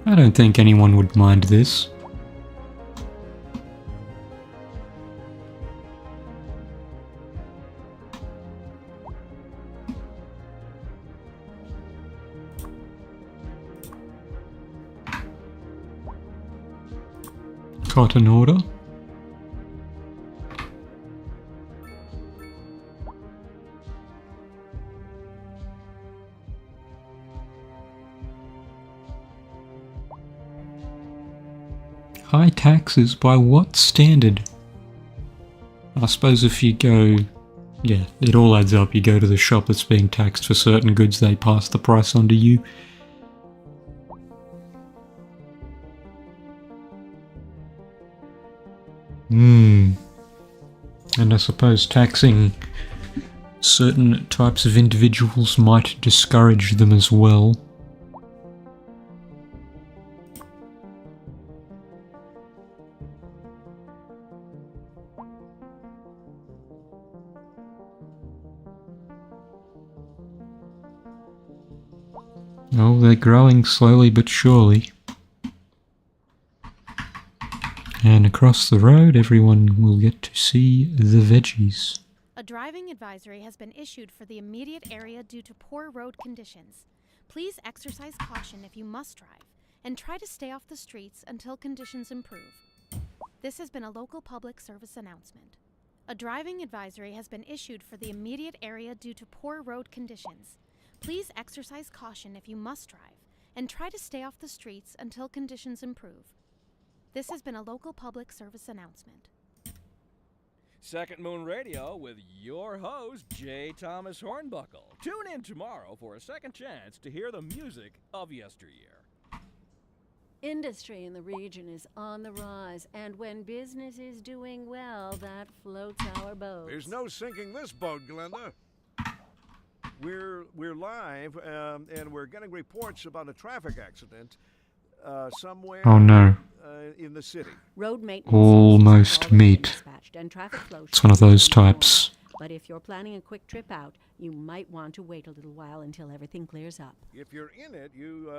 I don't think anyone would mind this. Cotton order. High taxes by what standard? I suppose if you go... Yeah, it all adds up. You go to the shop that's being taxed for certain goods, they pass the price on to you. And I suppose taxing certain types of individuals might discourage them as well. Oh, they're growing slowly but surely. And across the road, everyone will get to see the veggies. A driving advisory has been issued for the immediate area due to poor road conditions. Please exercise caution if you must drive, and try to stay off the streets until conditions improve. This has been a local public service announcement. A driving advisory has been issued for the immediate area due to poor road conditions. Please exercise caution if you must drive, and try to stay off the streets until conditions improve. This has been a local public service announcement. Second Moon Radio with your host, J. Thomas Hornbuckle. Tune in tomorrow for a second chance to hear the music of yesteryear. Industry in the region is on the rise, and when business is doing well, that floats our boat. There's no sinking this boat, Glenda. We're live, and we're getting reports about a traffic accident somewhere. Oh no. In the city. Road maintenance Almost has already been meet. dispatched, and traffic flow It's one of should be those normal. types. But if you're planning a quick trip out, you might want to wait a little while until everything clears up. If you're in it, you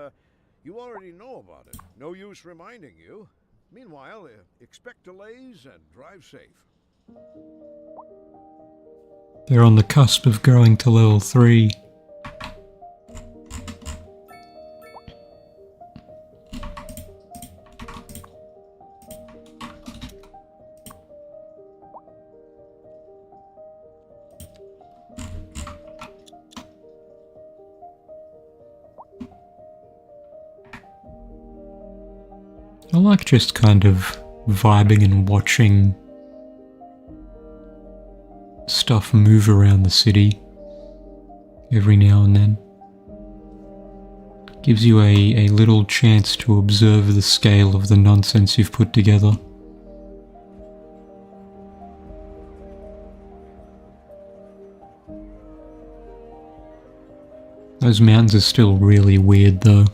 already know about it. No use reminding you. Meanwhile, expect delays and drive safe. They're on the cusp of growing to level 3. I like just kind of vibing and watching stuff move around the city every now and then. Gives you a little chance to observe the scale of the nonsense you've put together. Those mountains are still really weird though.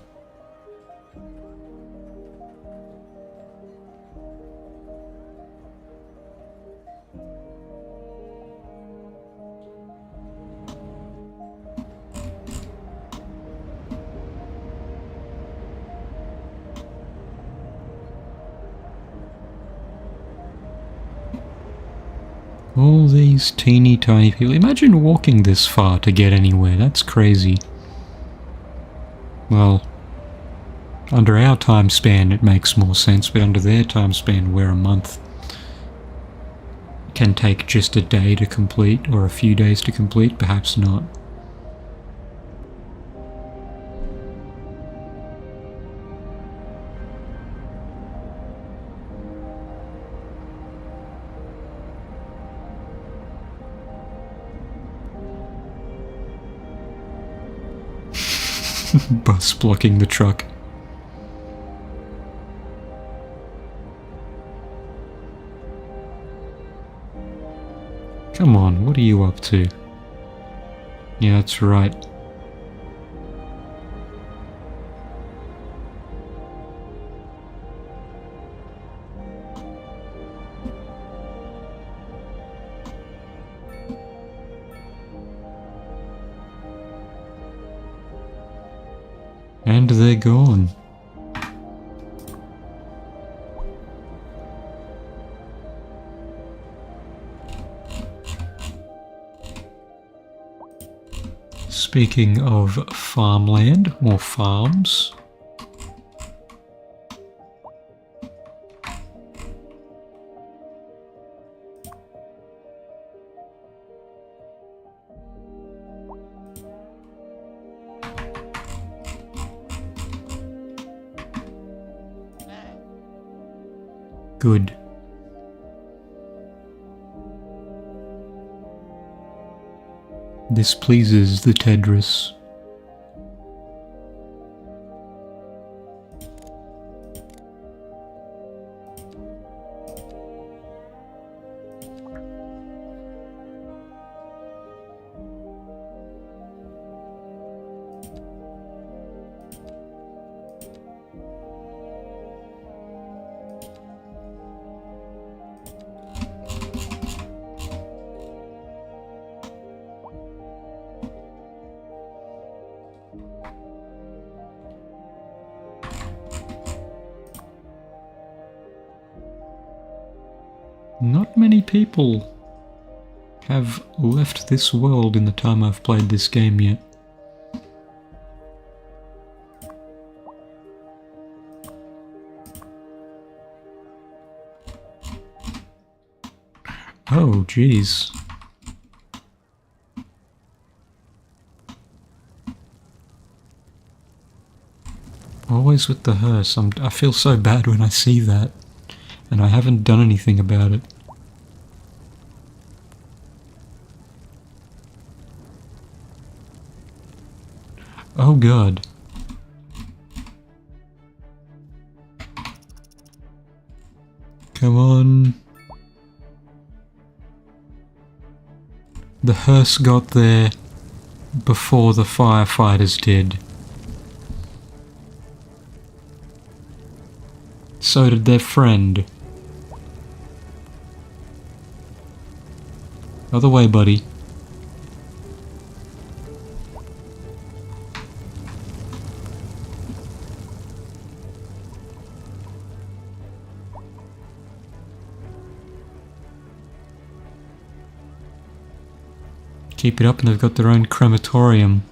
All these teeny tiny people. Imagine walking this far to get anywhere. That's crazy. Well, under our time span it makes more sense, but under their time span where a month can take just a day to complete, or a few days to complete, perhaps not. Bus blocking the truck. Come on, what are you up to? Yeah, that's right. And they're gone. Speaking of farmland, or farms, good. This pleases the TeddRiss. Not many people have left this world in the time I've played this game yet. Oh, jeez. Always with the hearse. I feel so bad when I see that, and I haven't done anything about it. Oh god. Come on. The hearse got there before the firefighters did. So did their friend. Other way, buddy. Keep it up and they've got their own crematorium.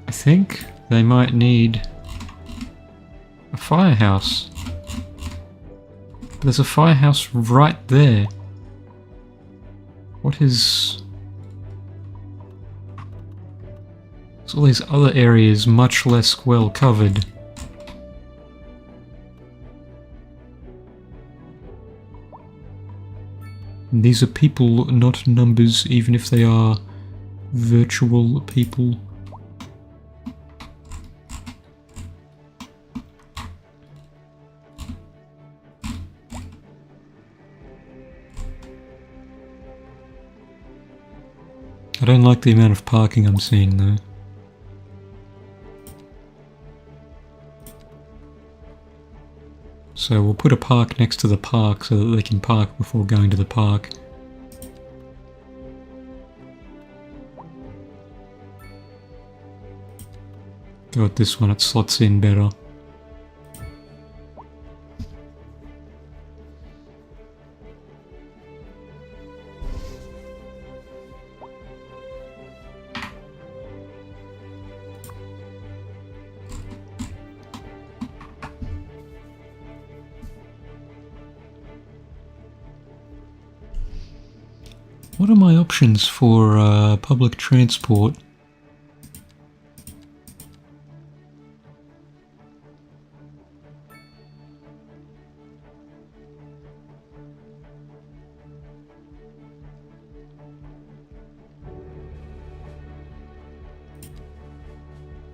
I think they might need a firehouse. There's a firehouse right there. What is... There's all these other areas much less well covered. And these are people, not numbers, even if they are virtual people. I don't like the amount of parking I'm seeing though. So we'll put a park next to the park so that they can park before going to the park. Go with this one, it slots in better. What are my options for public transport?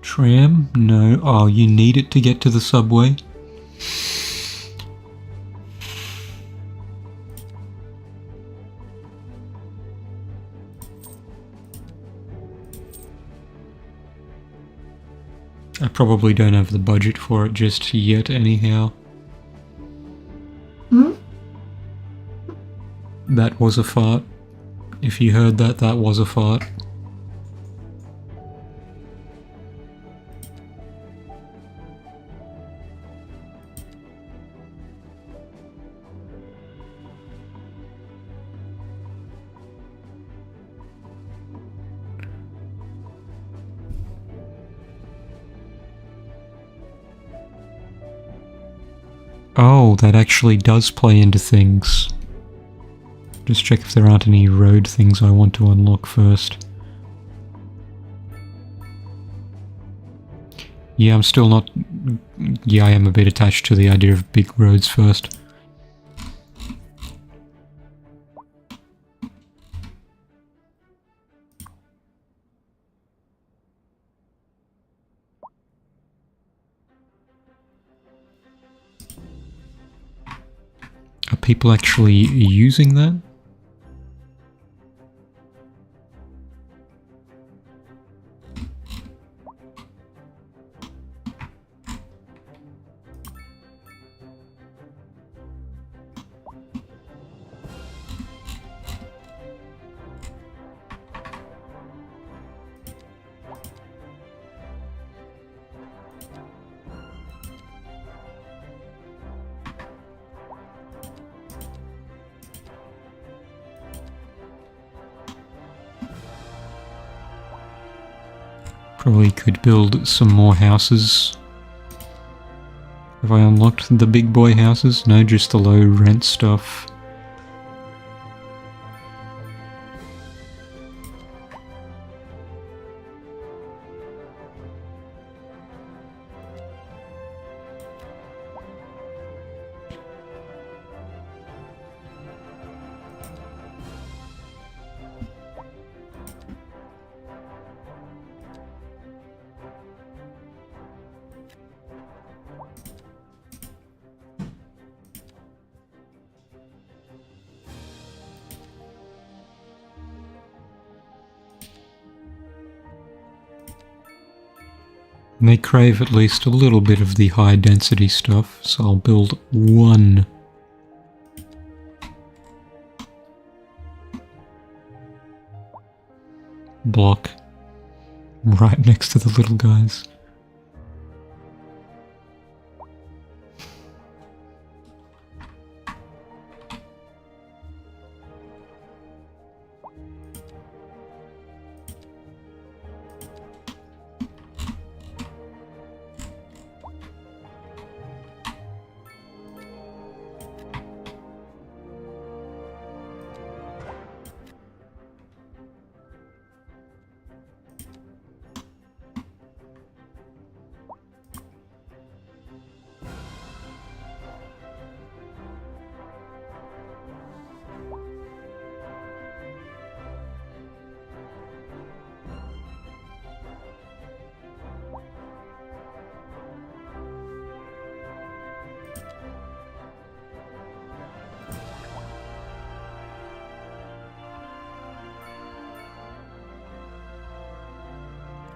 Tram? No. Oh, you need it to get to the subway? I probably don't have the budget for it just yet anyhow. That was a fart. If you heard that, that was a fart. Oh, that actually does play into things. Just check if there aren't any road things I want to unlock first. Yeah, I'm still not... Yeah, I am a bit attached to the idea of big roads first. Are people actually using that? Probably could build some more houses. Have I unlocked the big boy houses? No, just the low rent stuff. And they crave at least a little bit of the high density stuff, so I'll build one block right next to the little guys.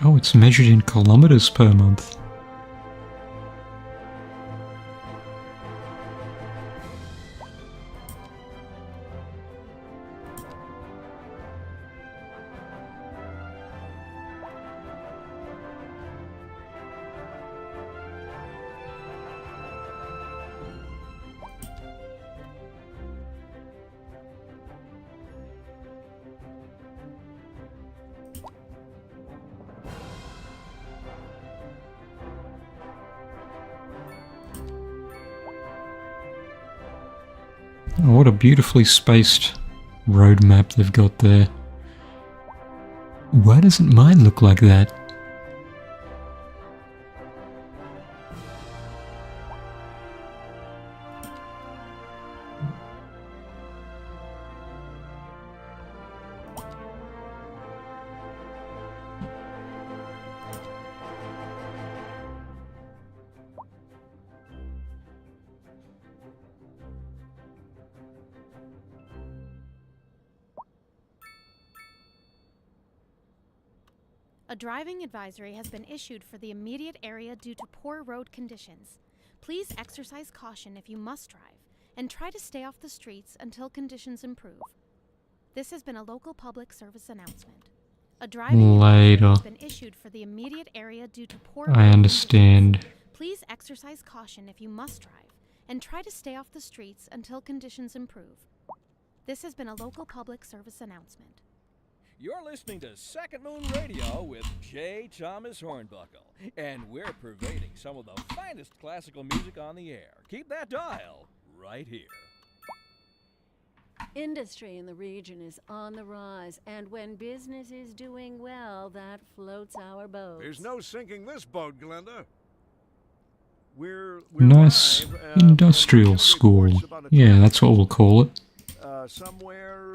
Oh, it's measured in kilometers per month. Oh, what a beautifully spaced road map they've got there. Why doesn't mine look like that? A driving advisory has been issued for the immediate area due to poor road conditions. Please exercise caution if you must drive, and try to stay off the streets until conditions improve. This has been a local public service announcement. A driving advisory has been issued for the immediate area due to poor road I understand. conditions. Please exercise caution if you must drive, and try to stay off the streets until conditions improve. This has been a local public service announcement. You're listening to Second Moon Radio with J. Thomas Hornbuckle, and we're pervading some of the finest classical music on the air. Keep that dial right here. Industry in the region is on the rise, and when business is doing well, that floats our boat. There's no sinking this boat, Glenda. We're Nice live, industrial and school. reports about a Yeah, traffic that's what we'll call it. somewhere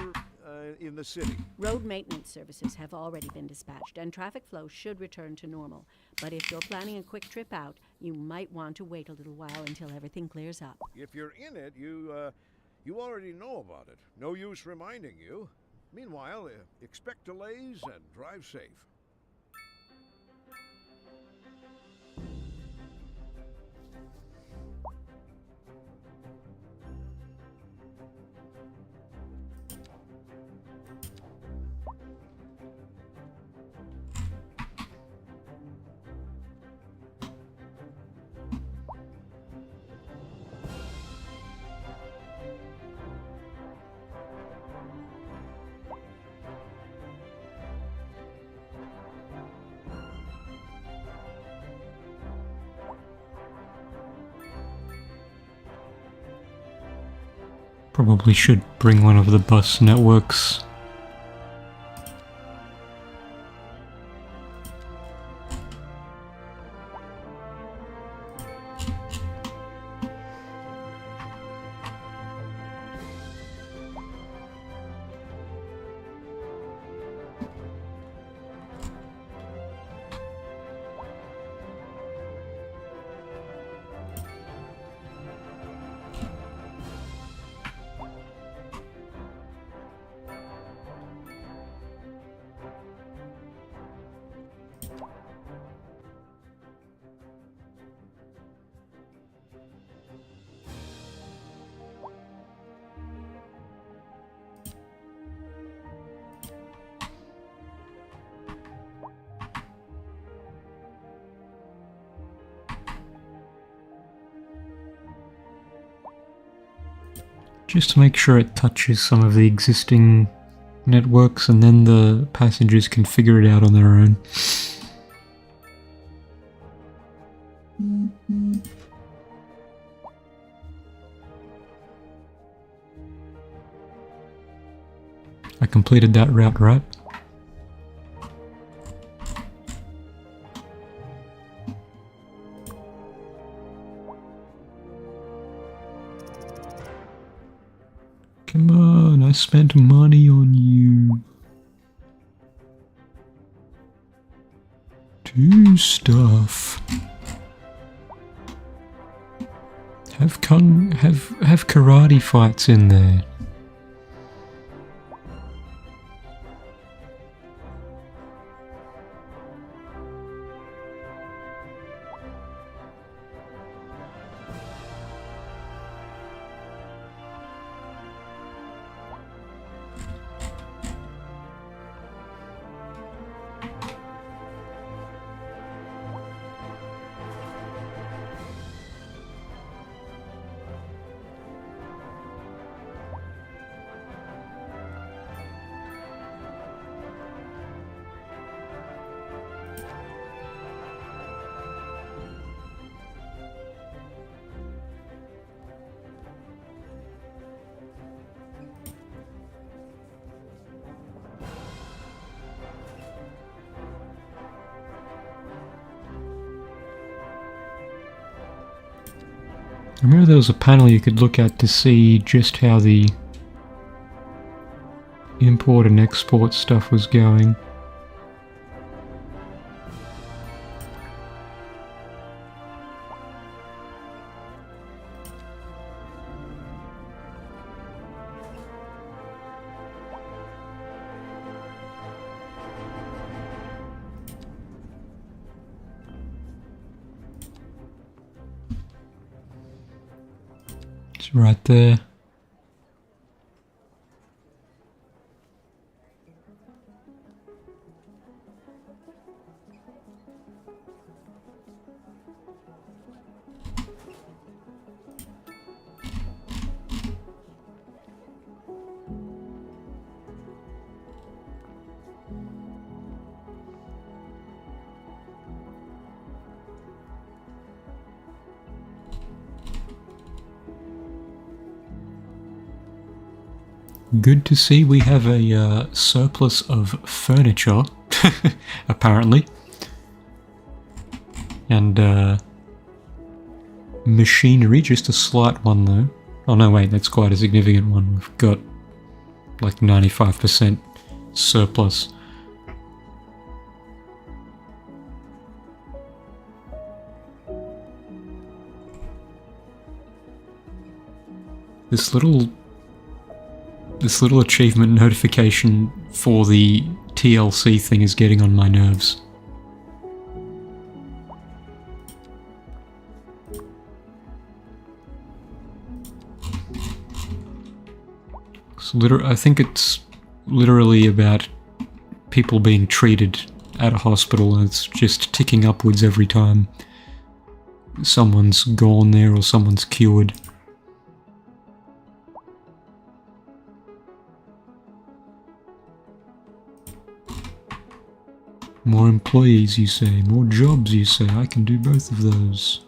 in the city. Road maintenance services have already been dispatched, and traffic flow should return to normal. But if you're planning a quick trip out, you might want to wait a little while until everything clears up. If you're in it, you already know about it. No use reminding you. Meanwhile, expect delays and drive safe. Probably should bring one of the bus networks. Just to make sure it touches some of the existing networks, and then the passengers can figure it out on their own. I completed that route, right? Come on, I spent money on you. Do stuff. Have karate fights in there. I remember there was a panel you could look at to see just how the import and export stuff was going. It's right there. Good to see we have a surplus of furniture, apparently. And machinery, just a slight one though. Oh no, wait, that's quite a significant one. We've got like 95% surplus. This little achievement notification for the TLC thing is getting on my nerves. I think it's literally about people being treated at a hospital, and it's just ticking upwards every time someone's gone there or someone's cured. More employees, you say. More jobs, you say. I can do both of those.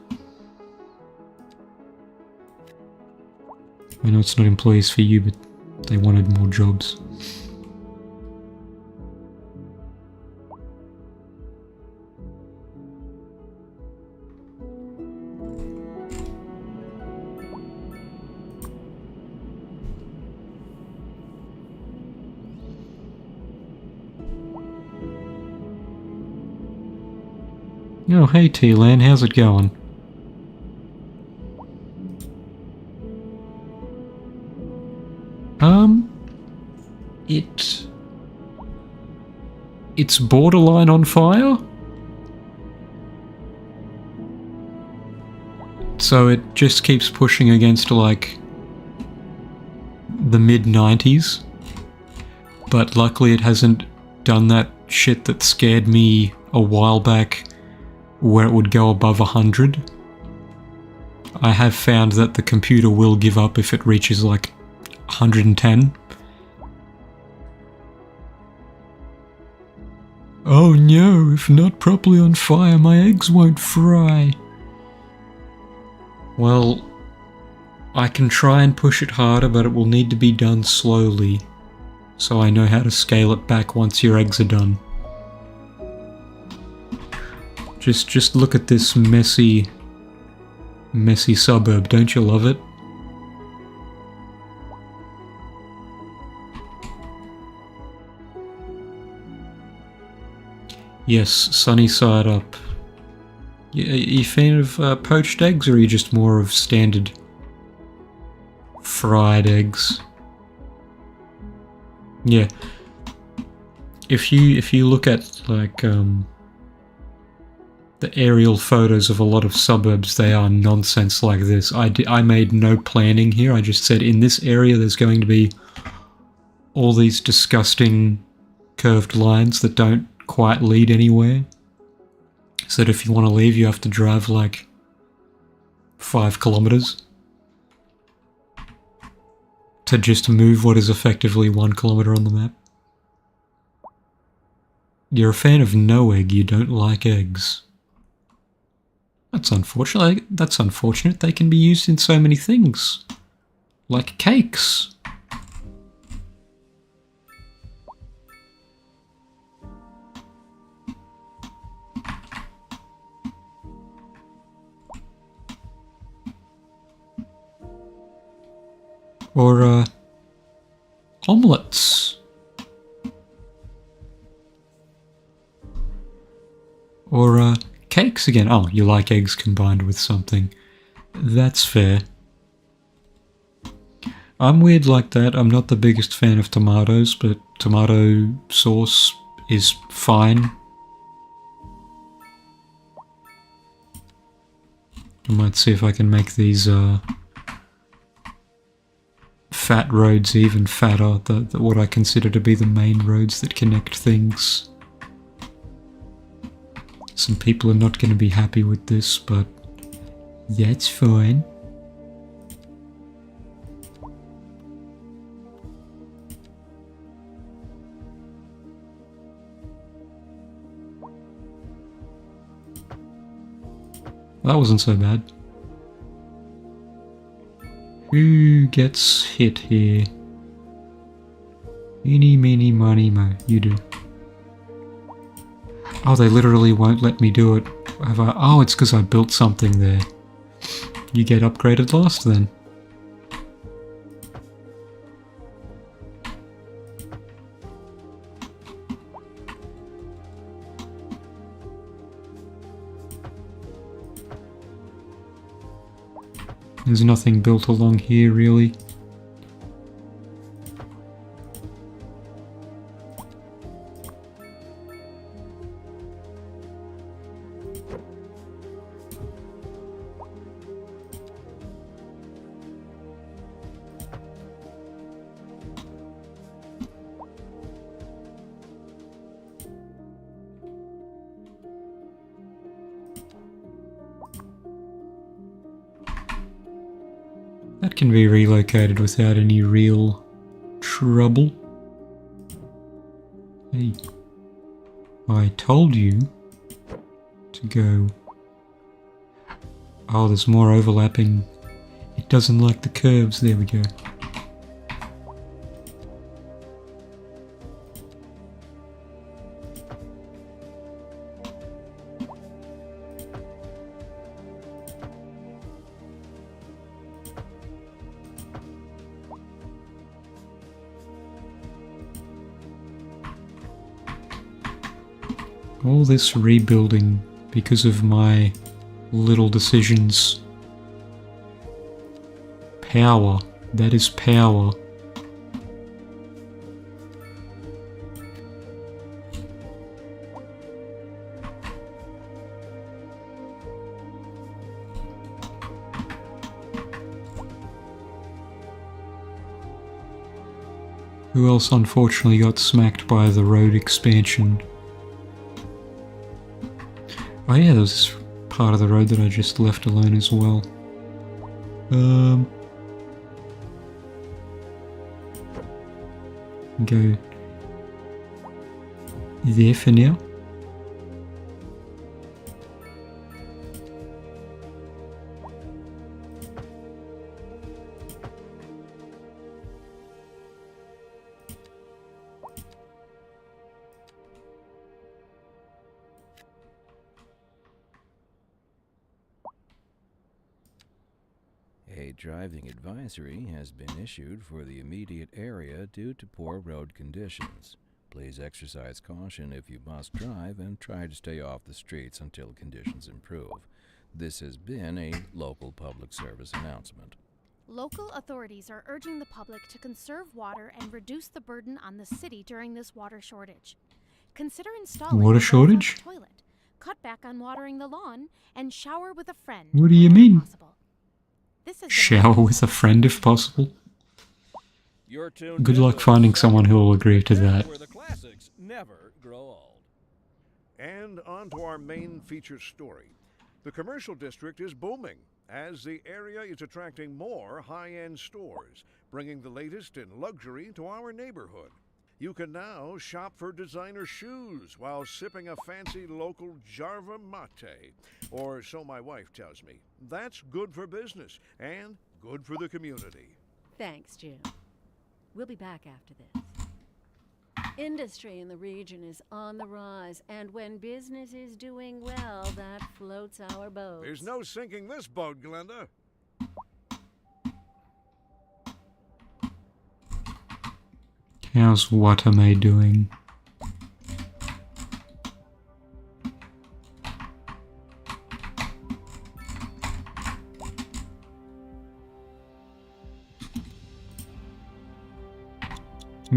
I know it's not employees for you, but they wanted more jobs. Oh, hey T-Lan, how's it going? It's borderline on fire? So it just keeps pushing against, like, the mid-90s. But luckily it hasn't done that shit that scared me a while back, where it would go above 100. I have found that the computer will give up if it reaches like 110. Oh no, if not properly on fire, my eggs won't fry. Well, I can try and push it harder, but it will need to be done slowly, so I know how to scale it back once your eggs are done. Just look at this messy suburb, don't you love it? Yes, sunny side up. You a fan of poached eggs, or are you just more of standard fried eggs? Yeah. If you look at like the aerial photos of a lot of suburbs, they are nonsense like this. I made no planning here. I just said in this area there's going to be all these disgusting curved lines that don't quite lead anywhere. So that if you want to leave, you have to drive like 5 kilometers to just move what is effectively 1 kilometer on the map. You're a fan of no egg, you don't like eggs. That's unfortunate. That's unfortunate. They can be used in so many things. Like cakes. Or, omelettes. Or, cakes again. Oh, you like eggs combined with something. That's fair. I'm weird like that. I'm not the biggest fan of tomatoes, but tomato sauce is fine. I might see if I can make these fat roads even fatter, what I consider to be the main roads that connect things. Some people are not going to be happy with this, but that's fine. That wasn't so bad. Who gets hit here? Eeny, meeny, miny, mo. You do. Oh, they literally won't let me do it. Have I? Oh, it's because I built something there. You get upgraded last then. There's nothing built along here, really. That can be relocated without any real trouble. Hey, I told you to go. Oh, there's more overlapping. It Doesn't like the curves. There we go. All this rebuilding because of my little decisions. Power. That is power. Who else unfortunately got smacked by the road expansion? Oh yeah, there was this part of the road that I just left alone as well. Go there for now. A driving advisory has been issued for the immediate area due to poor road conditions. Please exercise caution if you must drive and try to stay off the streets until conditions improve. This has been a local public service announcement. Local authorities are urging the public to conserve water and reduce the burden on the city during this water shortage. Consider installing Water a shortage? low-flush toilet, cut back on watering the lawn, and shower with a friend. What do you whenever mean? possible. This has been Shower with a friend if possible. You're tuned Good in luck to finding someone who will agree to Show that. where the classics never grow old. And on to our main feature story. The commercial district is booming as the area is attracting more high-end stores, bringing the latest in luxury to our neighborhood. You can now shop for designer shoes while sipping a fancy local Jarva mate, or so my wife tells me. That's good for business and good for the community. Thanks, Jim. We'll be back after this. Industry in the region is on the rise, and when business is doing well, that floats our boats. There's no sinking this boat, Glenda. How's Watame doing?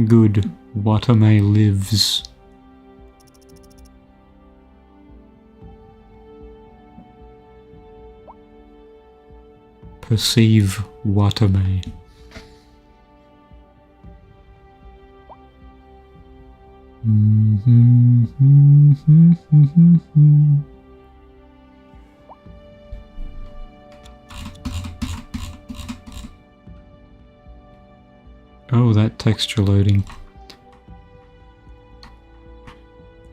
Good. Watame lives. Perceive Watame. Oh, that texture loading.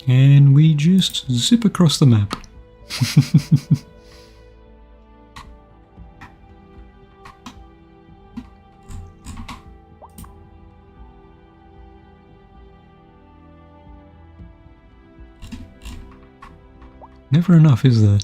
And we just zip across the map. Never enough, is there?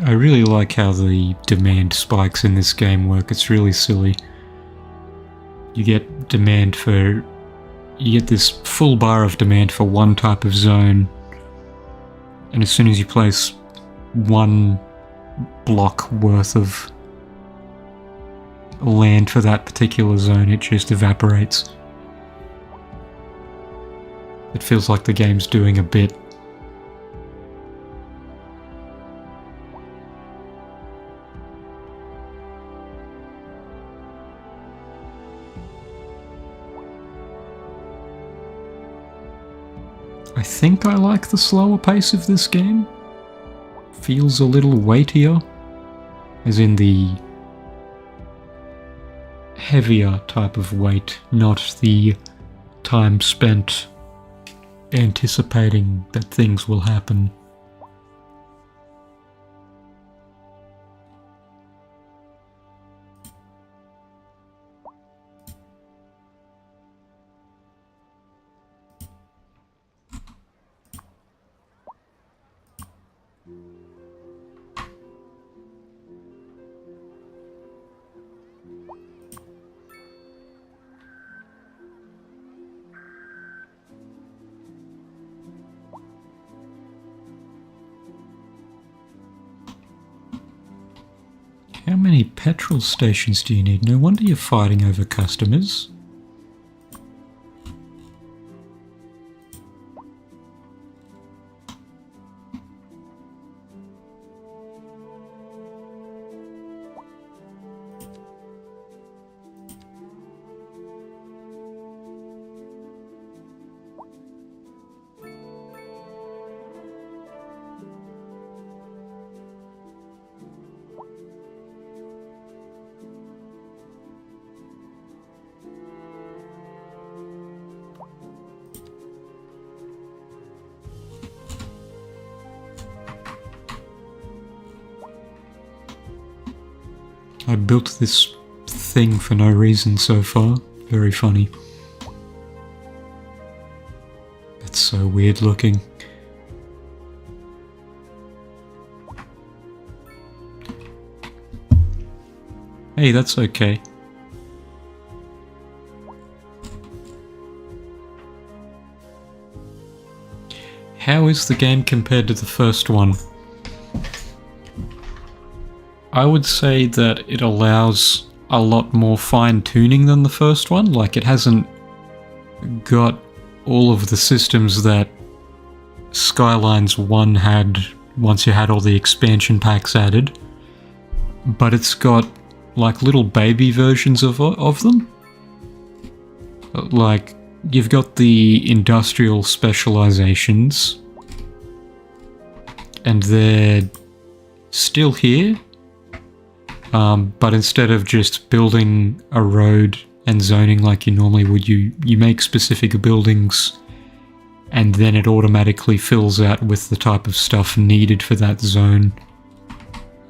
I really like how the demand spikes in this game work. It's really silly. You get demand for... You get this full bar of demand for one type of zone, and as soon as you place one block worth of land for that particular zone, it just evaporates. It feels like the game's doing a bit. I think I like the slower pace of this game. Feels a little weightier, as in the heavier type of weight, not the time spent anticipating that things will happen. How many petrol stations do you need? No wonder you're fighting over customers. I built this thing for no reason so far. Very funny. It's so weird looking. Hey, that's okay. How is the game compared to the first one? I would say that it allows a lot more fine-tuning than the first one. Like, it hasn't got all of the systems that Skylines 1 had once you had all the expansion packs added. But it's got, like, little baby versions of them. Like, you've got the industrial specializations, and they're still here. But instead of just building a road and zoning like you normally would, you make specific buildings and then it automatically fills out with the type of stuff needed for that zone.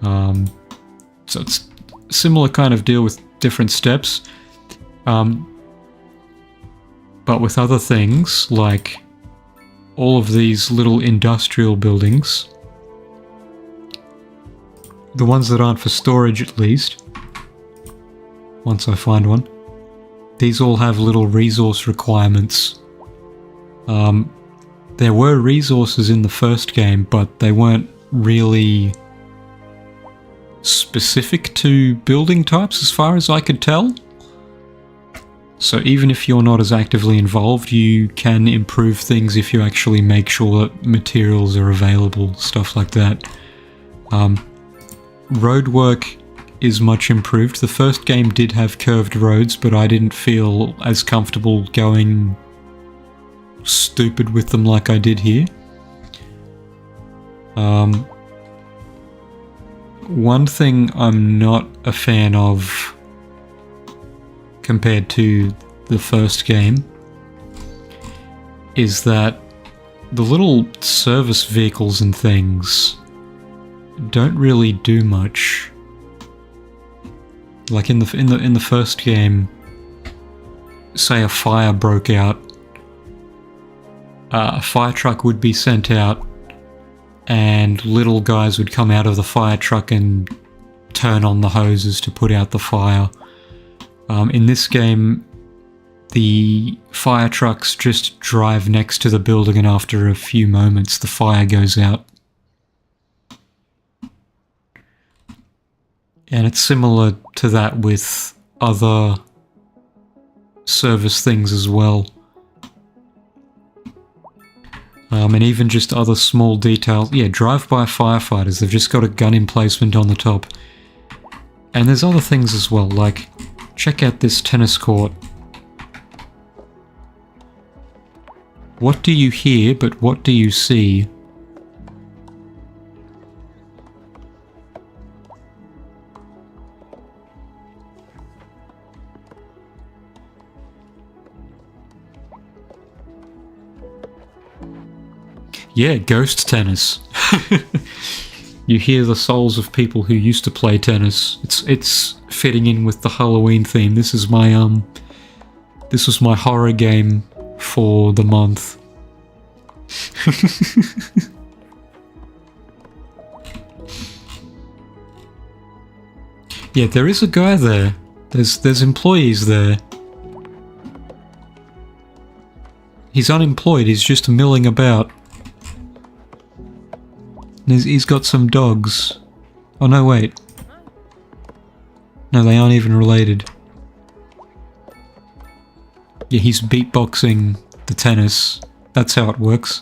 So it's a similar kind of deal with different steps. But with other things, like all of these little industrial buildings, the ones that aren't for storage at least, once I find one, these all have little resource requirements. There were resources in the first game, but they weren't really specific to building types as far as I could tell. So even if you're not as actively involved, you can improve things if you actually make sure that materials are available, stuff like that. Road work is much improved. The first game did have curved roads, but I didn't feel as comfortable going stupid with them like I did here. One thing I'm not a fan of compared to the first game is that the little service vehicles and things don't really do much. Like in the first game, say a fire broke out, a fire truck would be sent out, and little guys would come out of the fire truck and turn on the hoses to put out the fire. In this game, the fire trucks just drive next to the building, and after a few moments the fire goes out. And it's similar to that with other service things as well. And even just other small details. Yeah, drive-by firefighters, they've just got a gun emplacement on the top. And there's other things as well, like, check out this tennis court. What do you hear, but what do you see? Yeah, ghost tennis. You hear the souls of people who used to play tennis. It's fitting in with the Halloween theme. This is my horror game for the month. Yeah, there is a guy there. There's employees there. He's unemployed, he's just milling about. He's got some dogs. Oh no, wait. No, they aren't even related. Yeah, he's beatboxing the tennis. That's how it works.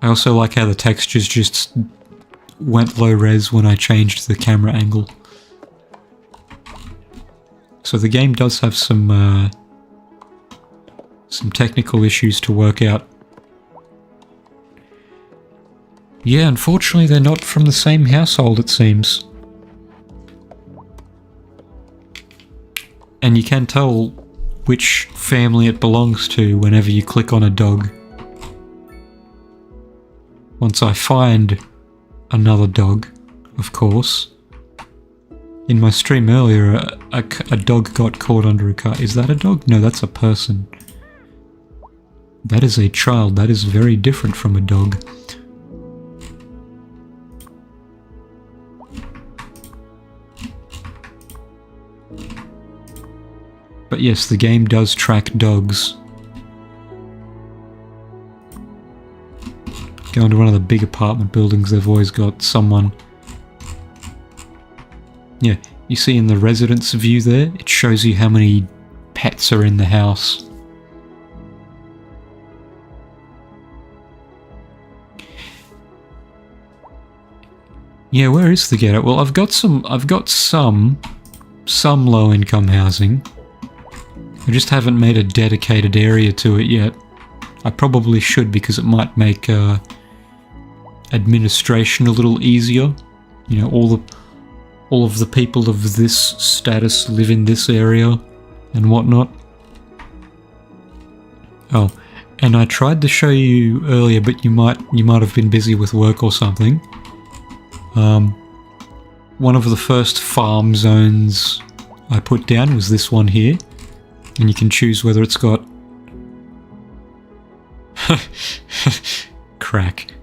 I also like how the textures just went low res when I changed the camera angle. So the game does have some technical issues to work out. Yeah, unfortunately they're not from the same household, it seems. And you can tell which family it belongs to whenever you click on a dog. Once I find another dog, of course. In my stream earlier, a dog got caught under a car. Is that a dog? No, that's a person. That is a child. That is very different from a dog. But yes, the game does track dogs. Go into one of the big apartment buildings, they've always got someone. Yeah, you see in the residence view there, it shows you how many pets are in the house. Yeah, where is the ghetto? Well, I've got some low-income housing. I just haven't made a dedicated area to it yet. I probably should, because it might make administration a little easier. You know, all of the people of this status live in this area and whatnot. Oh, and I tried to show you earlier, but you might have been busy with work or something. One of the first farm zones I put down was this one here. And you can choose whether it's got... Crack.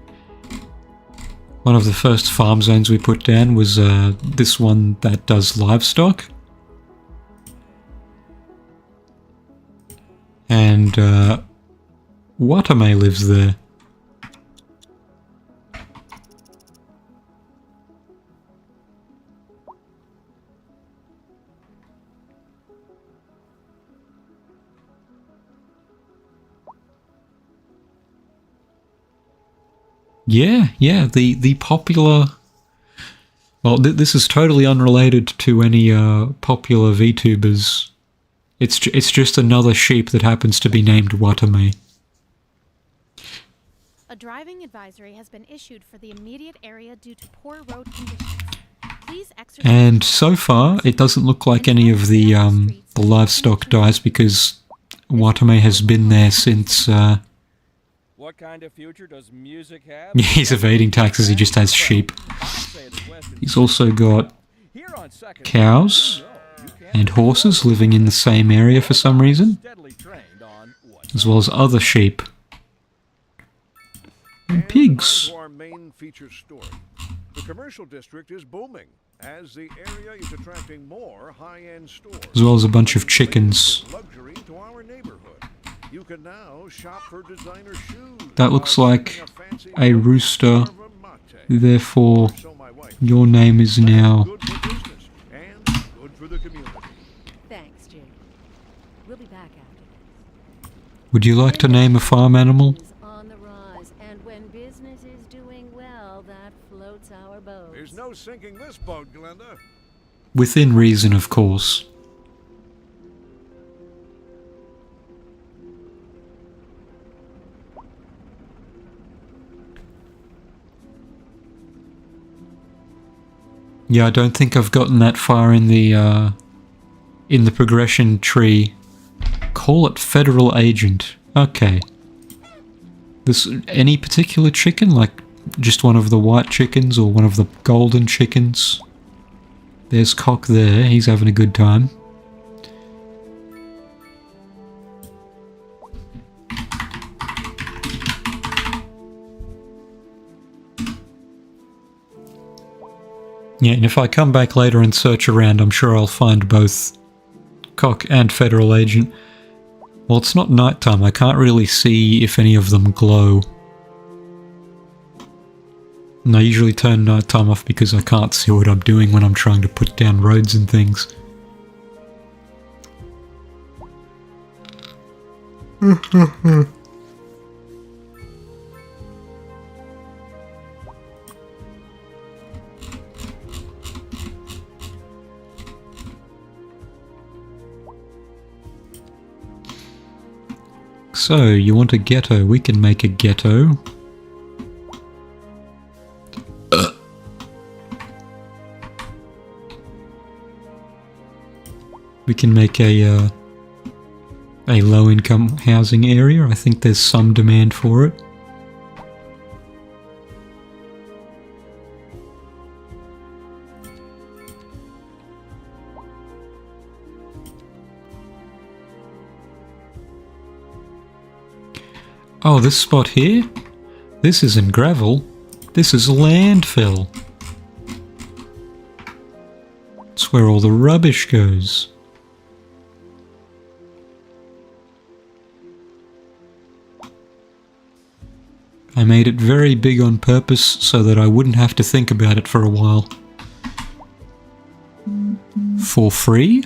One of the first farm zones we put down was this one that does livestock. And Watame lives there. Yeah, the popular... Well, this is totally unrelated to any popular VTubers. It's just another sheep that happens to be named Watame. A driving advisory has been issued for the immediate area due to poor road conditions. Please exercise... And so far, it doesn't look like any of the livestock dies, because Watame has been there since... What kind of future does music have? He's evading taxes, he just has sheep. He's also got cows and horses living in the same area for some reason, as well as other sheep. And pigs. On to our main feature story. The commercial district is booming as the area is attracting more high-end stores. As well as a bunch of bringing the latest chickens. in luxury to our neighborhood. You can now shop for designer shoes. That looks while like sipping fancy a rooster. Starva mate. Therefore, So my wife. your name is now... Good for business and good for the community. Thanks, Jim. We'll be back after this. Would you like to name a farm animal? Is on the rise, and when business is doing well, that floats our boats. There's no sinking this boat, Glenda. Within reason, of course. Yeah, I don't think I've gotten that far in the progression tree. Call it federal agent. Okay. This any particular chicken, like just one of the white chickens or one of the golden chickens? There's Cock there. He's having a good time. Yeah, and if I come back later and search around, I'm sure I'll find both Cock and Federal Agent. Well, it's not nighttime. I can't really see if any of them glow. And I usually turn nighttime off because I can't see what I'm doing when I'm trying to put down roads and things. So, you want a ghetto? We can make a ghetto. We can make a low-income housing area. I think there's some demand for it. Oh, this spot here? This isn't gravel. This is landfill. It's where all the rubbish goes. I made it very big on purpose so that I wouldn't have to think about it for a while. For free?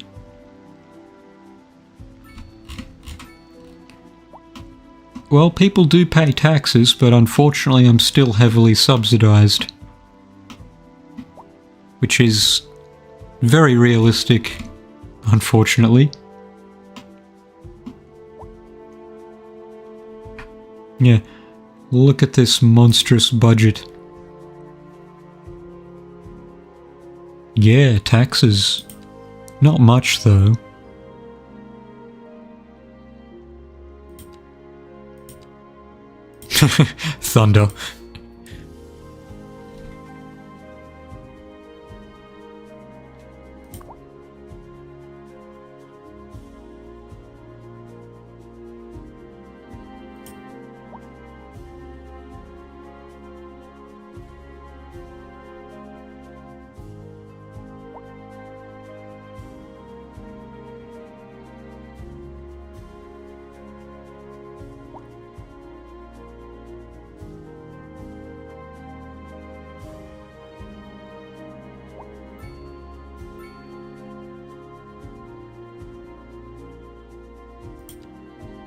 Well, people do pay taxes, but unfortunately I'm still heavily subsidized. Which is very realistic, unfortunately. Yeah, look at this monstrous budget. Yeah, taxes. Not much though. Thunder.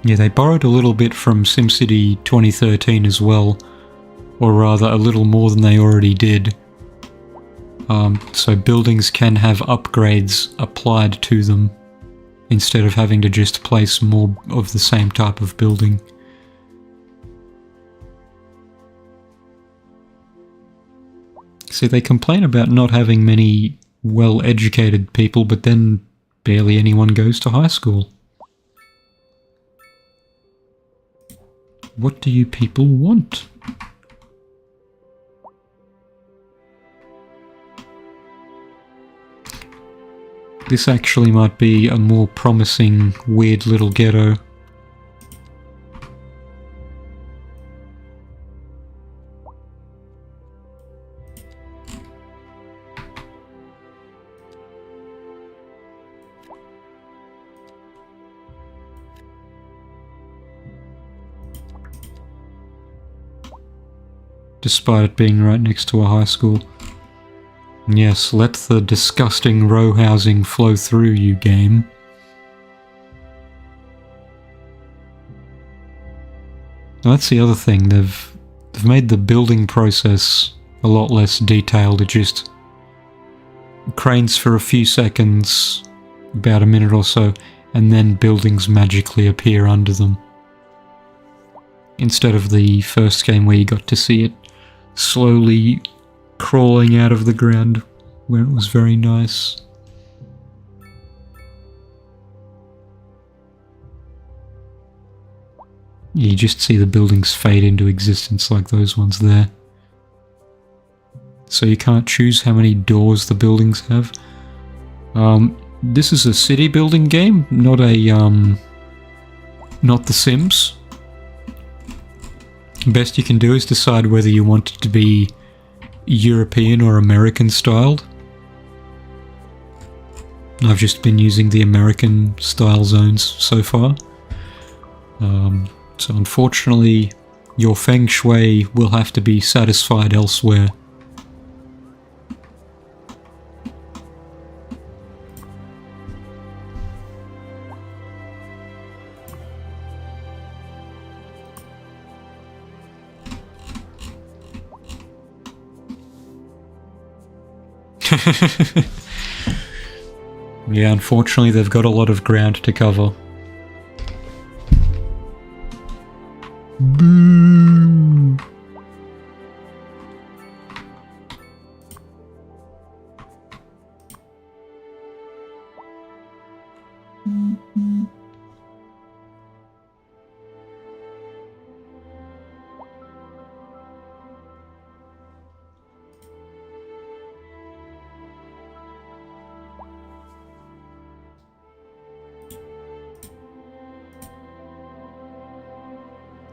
Yeah, they borrowed a little bit from SimCity 2013 as well, or rather a little more than they already did. So buildings can have upgrades applied to them, instead of having to just place more of the same type of building. See, they complain about not having many well-educated people, but then barely anyone goes to high school. What do you people want? This actually might be a more promising, weird little ghetto. despite it being right next to a high school. Yes, let the disgusting row housing flow through you, game. That's the other thing, they've made the building process a lot less detailed. It just cranes for a few seconds, about a minute or so, and then buildings magically appear under them. Instead of the first game where you got to see it slowly crawling out of the ground, where it was very nice. You just see the buildings fade into existence like those ones there. So you can't choose how many doors the buildings have. This is a city building game, not a not The Sims. Best you can do is decide whether you want it to be European or American styled. I've just been using the American style zones so far. So unfortunately, your feng shui will have to be satisfied elsewhere. Yeah, unfortunately they've got a lot of ground to cover. Boo!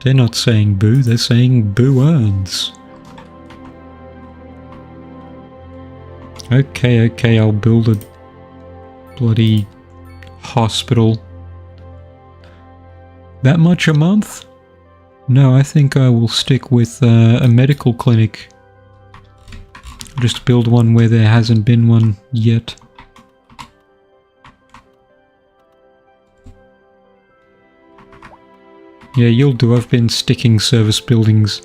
They're not saying boo, they're saying boo earns. Okay, I'll build a bloody hospital. That much a month? No, I think I will stick with a medical clinic. Just build one where there hasn't been one yet. Yeah, you'll do. I've been sticking service buildings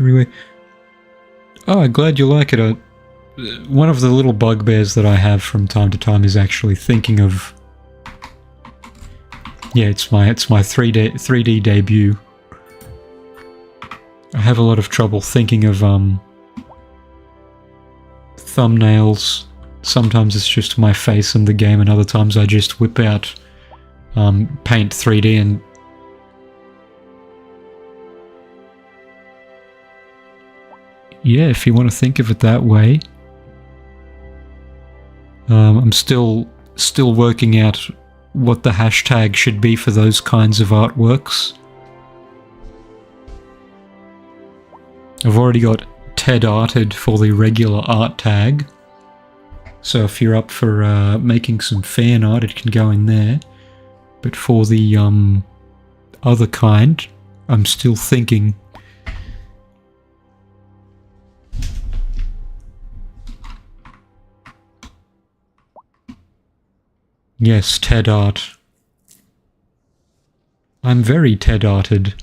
everywhere. Oh, I'm glad you like it. One of the little bugbears that I have from time to time is actually thinking of... Yeah, it's my 3D debut. I have a lot of trouble thinking of thumbnails. Sometimes it's just my face in the game, and other times I just whip out Paint 3D and... Yeah, if you want to think of it that way. I'm still working out what the hashtag should be for those kinds of artworks. I've already got TeddRiss for the regular art tag. So if you're up for making some fan art, it can go in there. But for the other kind, I'm still thinking. Yes, TED art. I'm very TED arted.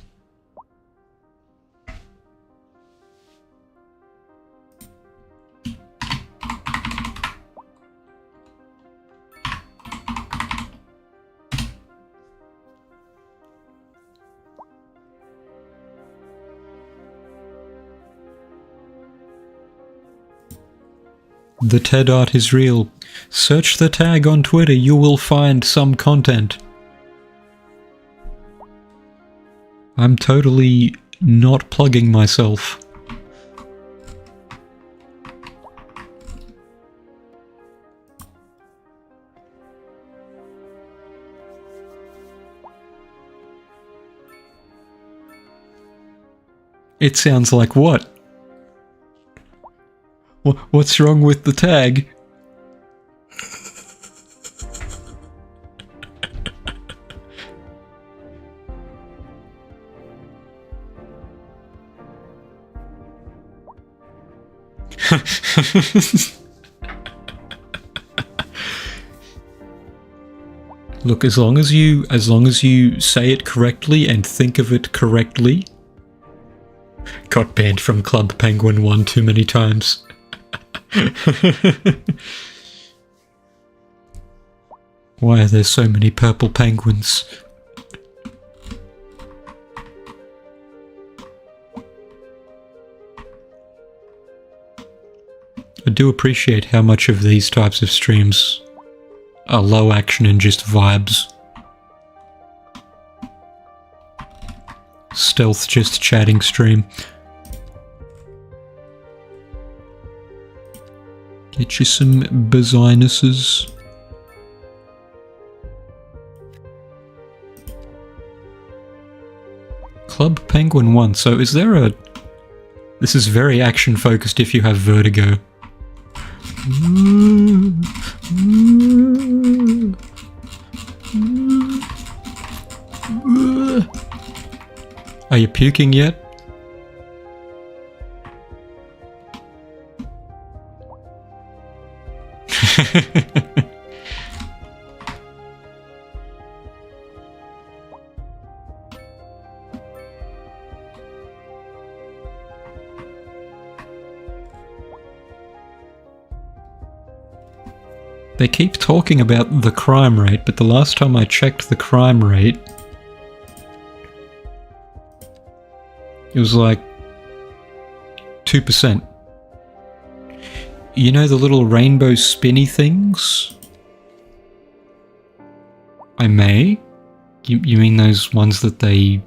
The TED art is real. Search the tag on Twitter, you will find some content. I'm totally not plugging myself. It sounds like what? What's wrong with the tag? Look, as long as you say it correctly and think of it correctly. Got banned from Club Penguin one too many times. Why are there so many purple penguins? I do appreciate how much of these types of streams are low action and just vibes. Stealth just chatting stream. Get you some bizarrenesses. Club Penguin 1. So is there a... This is very action focused if you have vertigo. Are you puking yet? They keep talking about the crime rate, but the last time I checked the crime rate, it was like 2%. You know the little rainbow spinny things? I may? You mean those ones that they...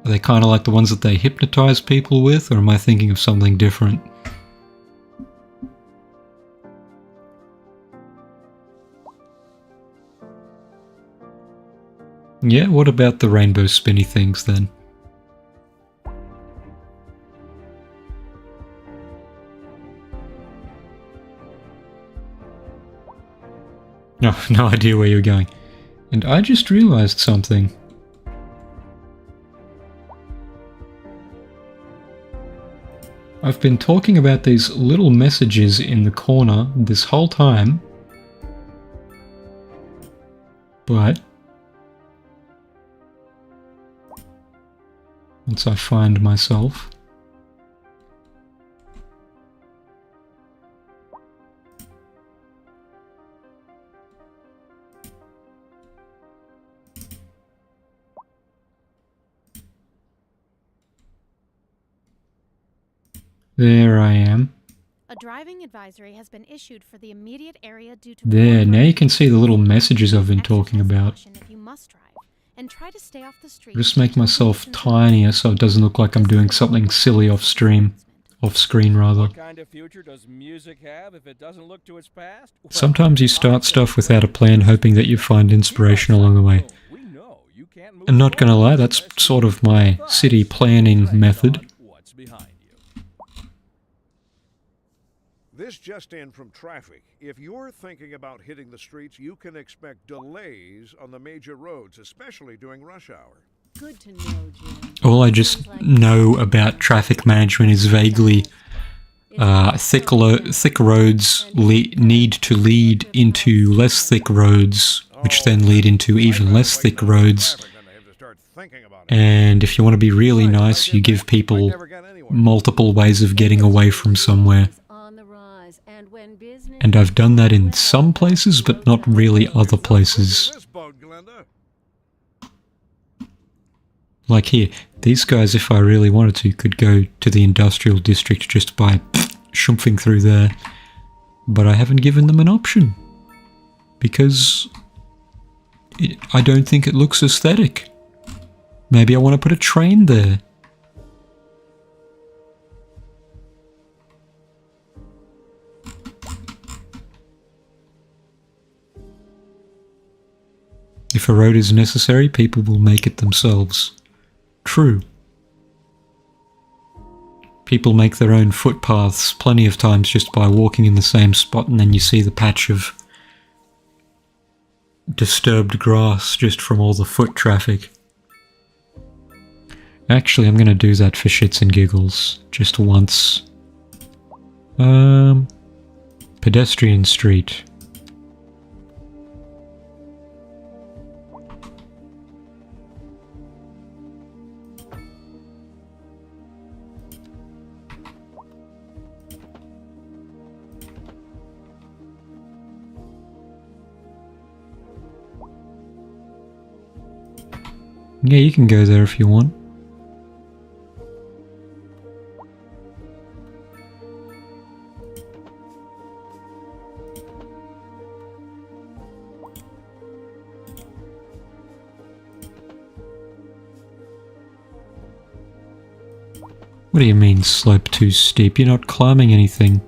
Are they kind of like the ones that they hypnotize people with, or am I thinking of something different? Yeah, what about the rainbow spinny things then? No idea where you're going. And I just realized something. I've been talking about these little messages in the corner this whole time. But once I find myself. There I am. A driving advisory has been issued for the immediate area due to There, now you can see the little messages I've been talking about. If you must drive, and try to stay off the street. Just make myself tinier so it doesn't look like I'm doing something silly off screen rather. What kind of future does music have if it doesn't look to its past? Well, Sometimes you start stuff without a plan, hoping that you find inspiration along the way. we know you can't move And not gonna lie, forward that's unless you sort of my but city planning tread method. on what's behind you. This just in from traffic. If you're thinking about hitting the streets, you can expect delays on the major roads, especially during rush hour. Good to know, Jim. All I just know about traffic management is vaguely thick roads need to lead into less thick roads, which then lead into even less thick roads. And if you want to be really nice, you give people multiple ways of getting away from somewhere. And I've done that in some places, but not really other places. Like here, these guys, if I really wanted to, could go to the industrial district just by shumphing through there. But I haven't given them an option. Because I don't think it looks aesthetic. Maybe I want to put a train there. If a road is necessary, people will make it themselves. True. People make their own footpaths plenty of times just by walking in the same spot, and then you see the patch of disturbed grass just from all the foot traffic. Actually, I'm going to do that for shits and giggles, just once. Pedestrian street. Yeah, you can go there if you want. What do you mean, slope too steep? You're not climbing anything.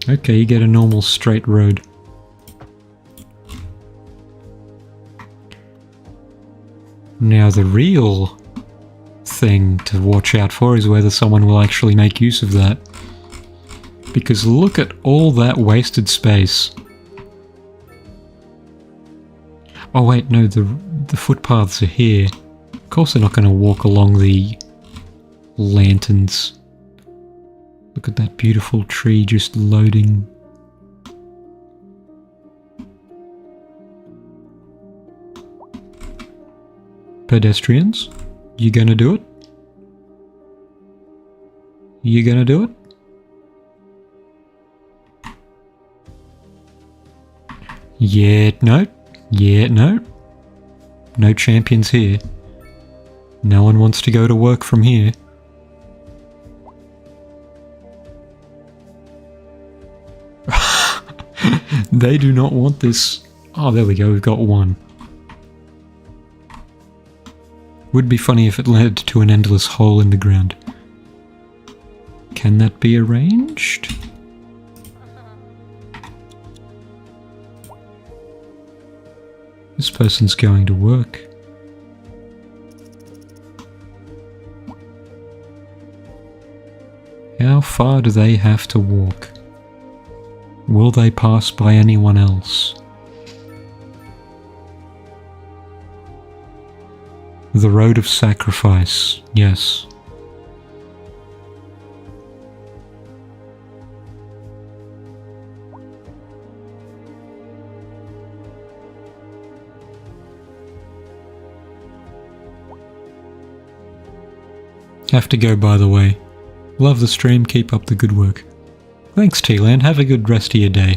Okay, you get a normal straight road. Now the real thing to watch out for is whether someone will actually make use of that. Because look at all that wasted space. Oh wait, no, the footpaths are here. Of course they're not going to walk along the lanterns. Look at that beautiful tree just loading. Pedestrians, you gonna do it? You gonna do it? Yeah, no. Yeah, no. No champions here. No one wants to go to work from here. They do not want this. Oh, there we go, we've got one. Would be funny if it led to an endless hole in the ground. Can that be arranged? This person's going to work. How far do they have to walk? Will they pass by anyone else? The road of sacrifice, yes. Have to go, by the way. Love the stream, keep up the good work. Thanks, T-Land, have a good rest of your day.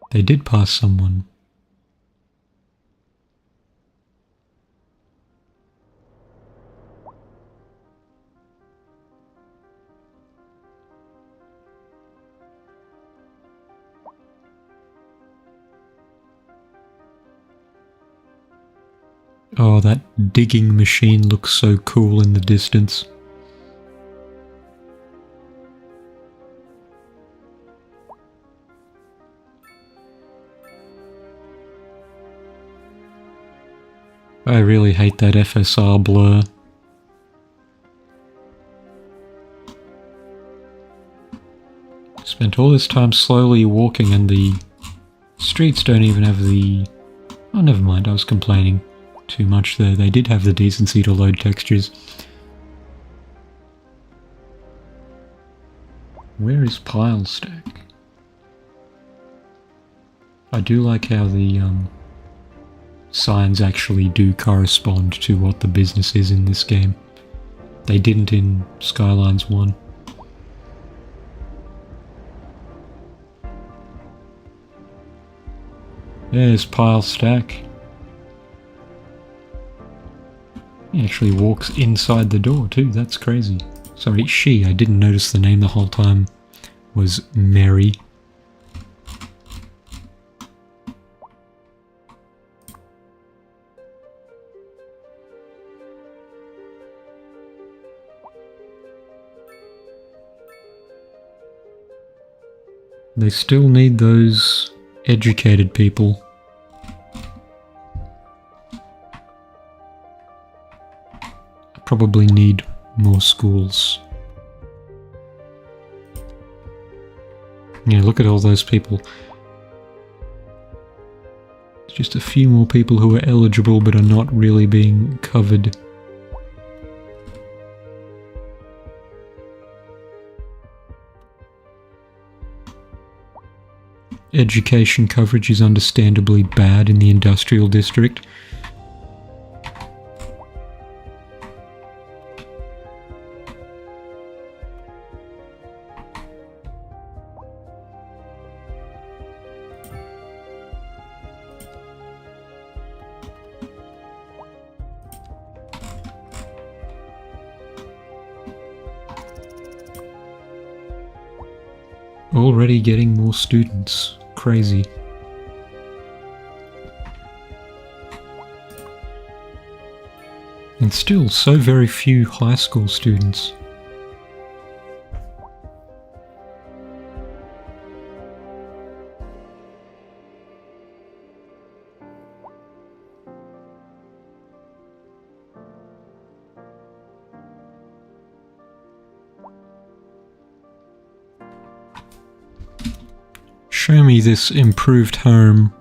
They did pass someone. Oh, that digging machine looks so cool in the distance. I really hate that FSR blur. Spent all this time slowly walking and the streets don't even have the... Oh, never mind, I was complaining too much there. They did have the decency to load textures. Where is Pile Stack? I do like how the signs actually do correspond to what the business is in this game. They didn't in Skylines 1. There's Pile Stack. He actually walks inside the door too, that's crazy. Sorry, she, I didn't notice the name the whole time, was Mary. They still need those educated people. Probably need more schools. Yeah, look at all those people. Just a few more people who are eligible but are not really being covered. Education coverage is understandably bad in the industrial district. Already getting more students. Crazy. And still so very few high school students. Show me this improved home.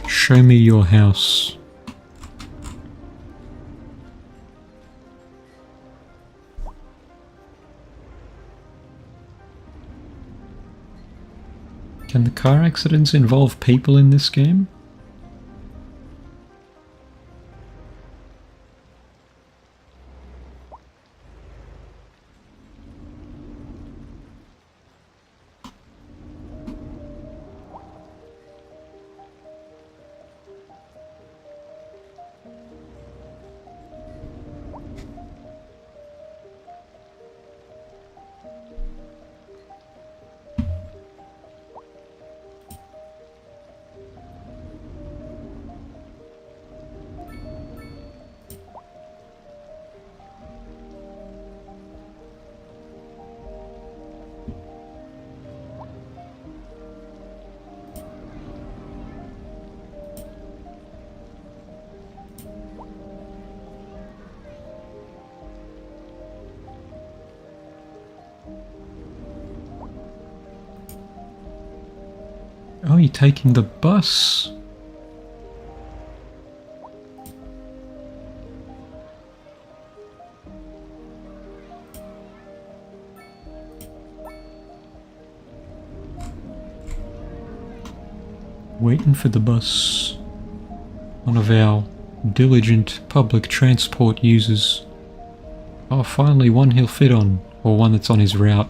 Show me your house. Can the car accidents involve people in this game? Oh, you're taking the bus. Waiting for the bus. One of our diligent public transport users. Oh, finally one he'll fit on, or one that's on his route.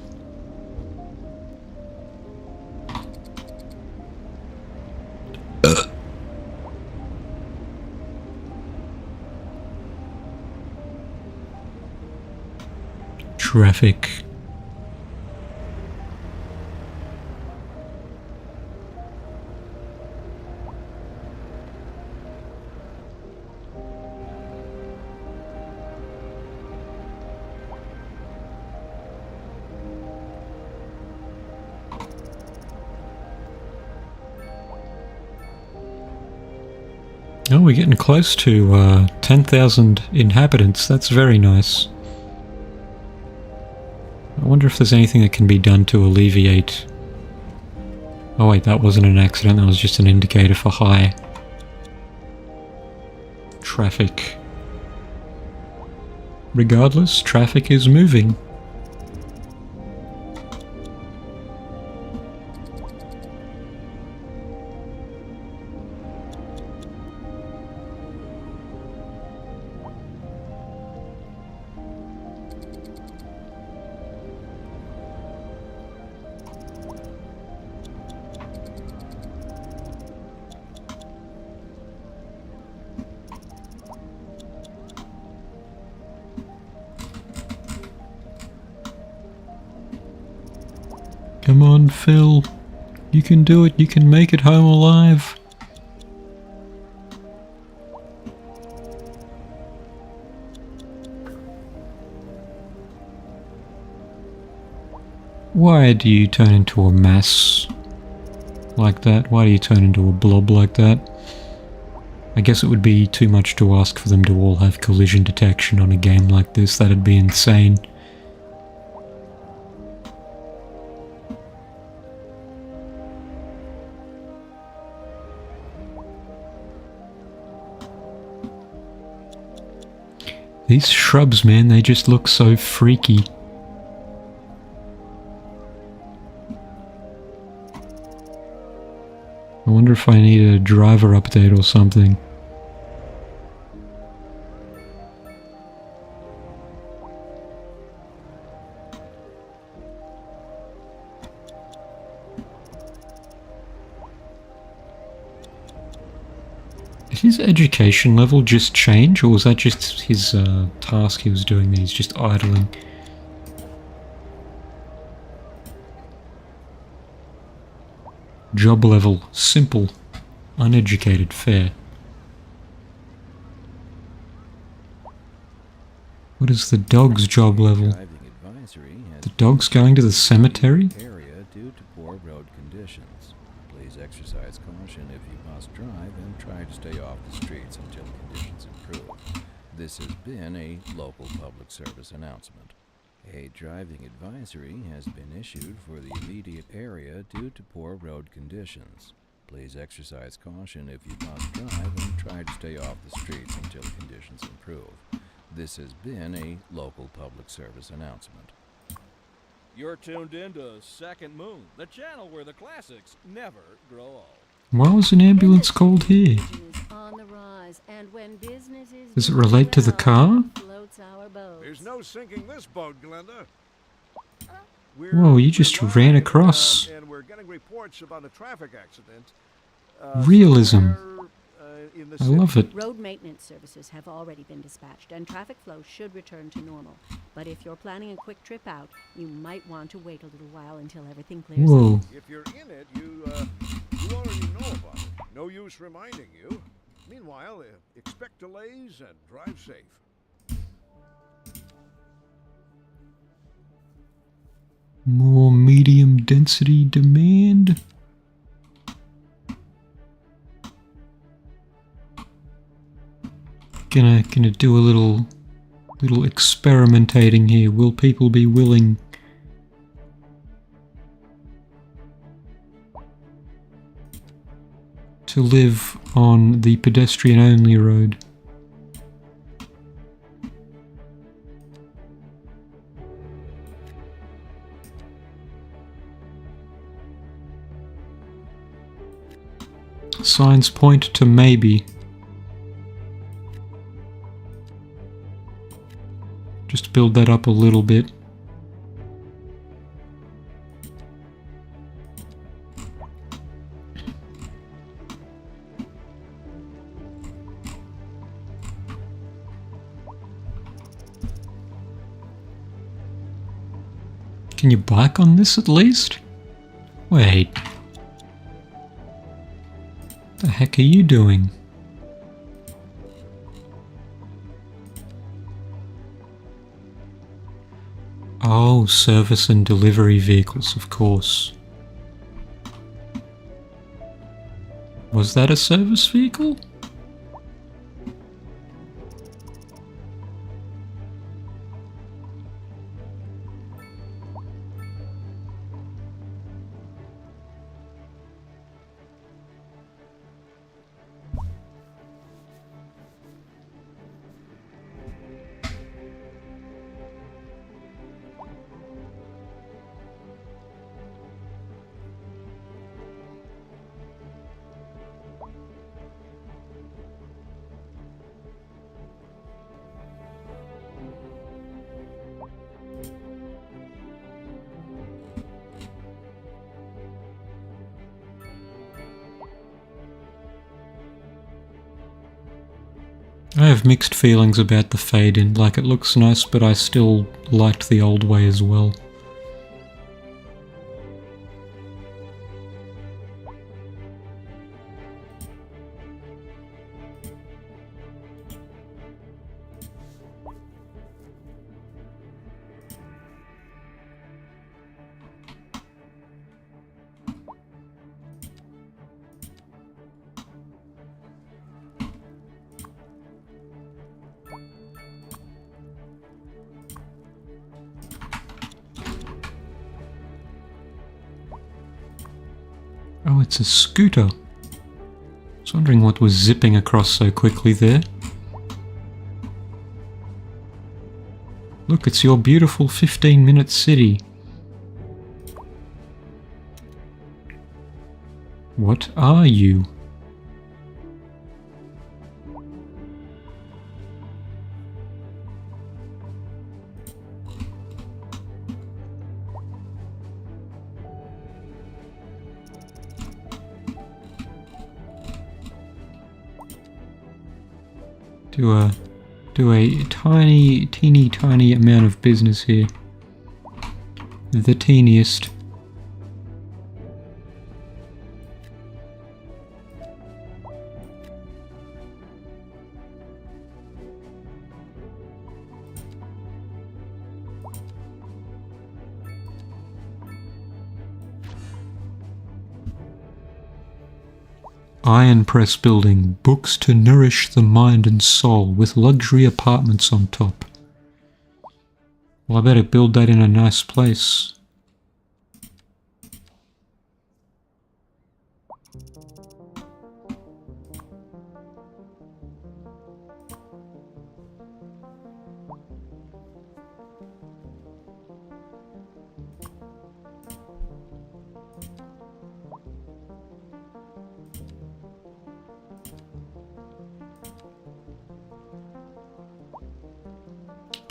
Traffic. Oh, we're getting close to 10,000 inhabitants. That's very nice. I wonder if there's anything that can be done to alleviate... Oh wait, that wasn't an accident, that was just an indicator for high traffic. Regardless, traffic is moving. Come on, Phil. You can do it. You can make it home alive. Why do you turn into a mass like that? Why do you turn into a blob like that? I guess it would be too much to ask for them to all have collision detection on a game like this. That'd be insane. These shrubs, man, they just look so freaky. I wonder if I need a driver update or something. Did his education level just change, or was that just his task he was doing that he's just idling? Job level, simple, uneducated, fair. What is the dog's job level? The dog's going to the cemetery? Area due to poor road conditions. Please exercise caution if you must drive and try to stay off the streets until conditions improve. This has been a local public service announcement. A driving advisory has been issued for the immediate area due to poor road conditions. Please exercise caution if you must drive and try to stay off the streets until conditions improve. This has been a local public service announcement. You're tuned into Second Moon, the channel where the classics never grow old. Why was an ambulance called here? Does it relate to the car? There's no sinking this boat, Glenda. Whoa, you just ran across. And we're getting reports about a traffic accident. Realism. In the I city. love it. Road maintenance services have already been dispatched, and traffic flow should return to normal. But if you're planning a quick trip out, you might want to wait a little while until everything clears Whoa. up. If you're in it, you already know about it. No use reminding you. Meanwhile, expect delays and drive safe. More medium density demand. Gonna do a little experimentating here. Will people be willing to live on the pedestrian only road? Signs point to maybe. Just build that up a little bit. Can you bike on this at least? Wait. What the heck are you doing? Oh, service and delivery vehicles, of course. Was that a service vehicle? I have mixed feelings about the fade-in. Like, it looks nice, but I still liked the old way as well. Oh, it's a scooter. I was wondering what was zipping across so quickly there. Look, it's your beautiful 15-minute city. What are you? Do a teeny tiny amount of business here. The teeniest. Iron press building, books to nourish the mind and soul, with luxury apartments on top. Well, I better build that in a nice place.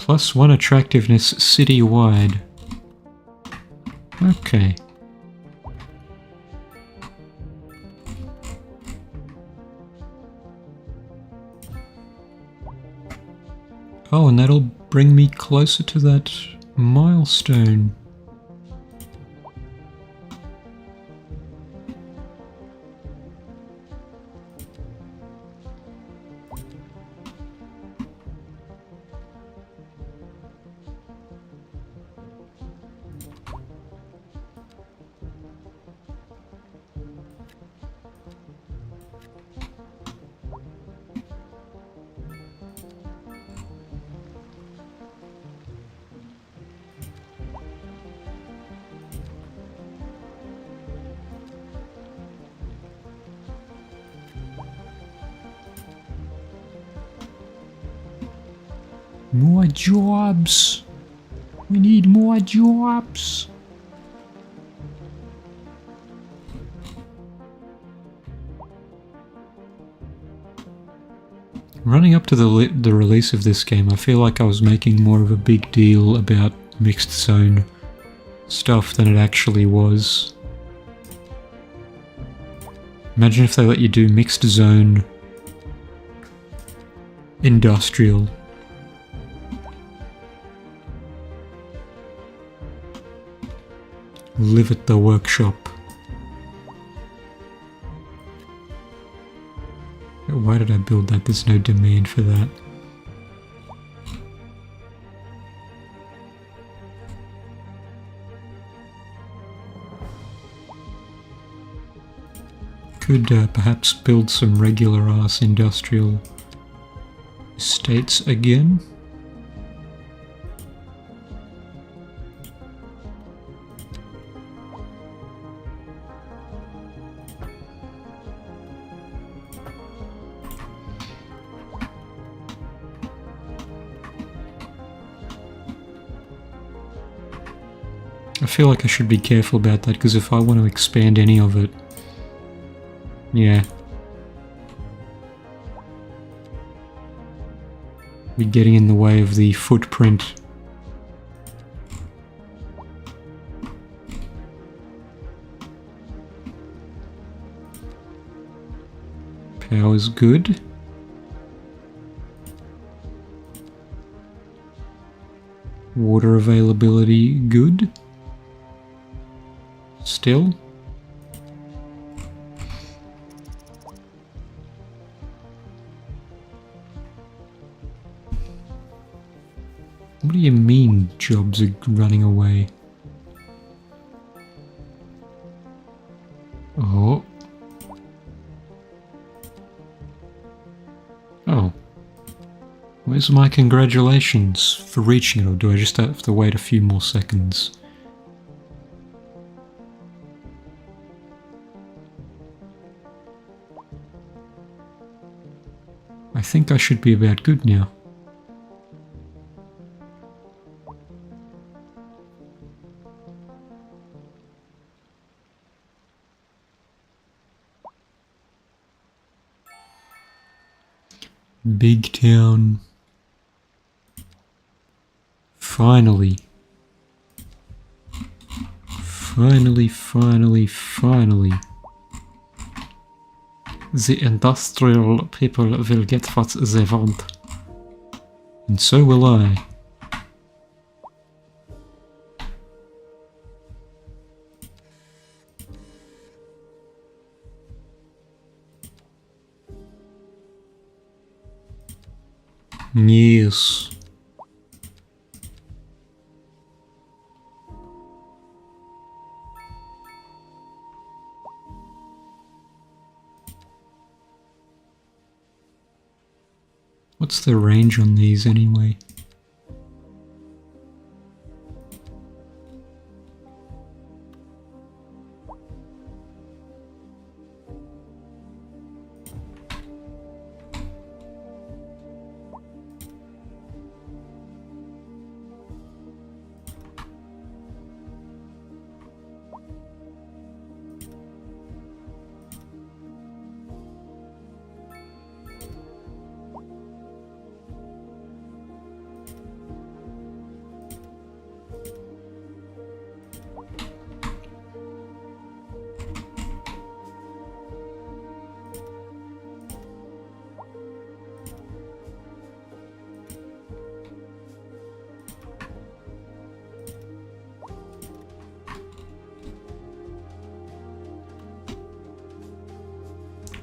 +1 attractiveness city-wide. Okay. Oh, and that'll bring me closer to that milestone. More jobs! We need more jobs! Running up to the release of this game, I feel like I was making more of a big deal about mixed zone stuff than it actually was. Imagine if they let you do mixed zone industrial. Live at the workshop. Why did I build that? There's no demand for that. Could perhaps build some regular ass industrial estates again. I feel like I should be careful about that, because if I want to expand any of it, yeah, be getting in the way of the footprint. Power's good. Water availability good. Still. What do you mean jobs are running away? Oh. Oh. Where's my congratulations for reaching it, or do I just have to wait a few more seconds? I think I should be about good now. Big town. Finally. Finally. The industrial people will get what they want. And so will I. Yes. What's the range on these anyway?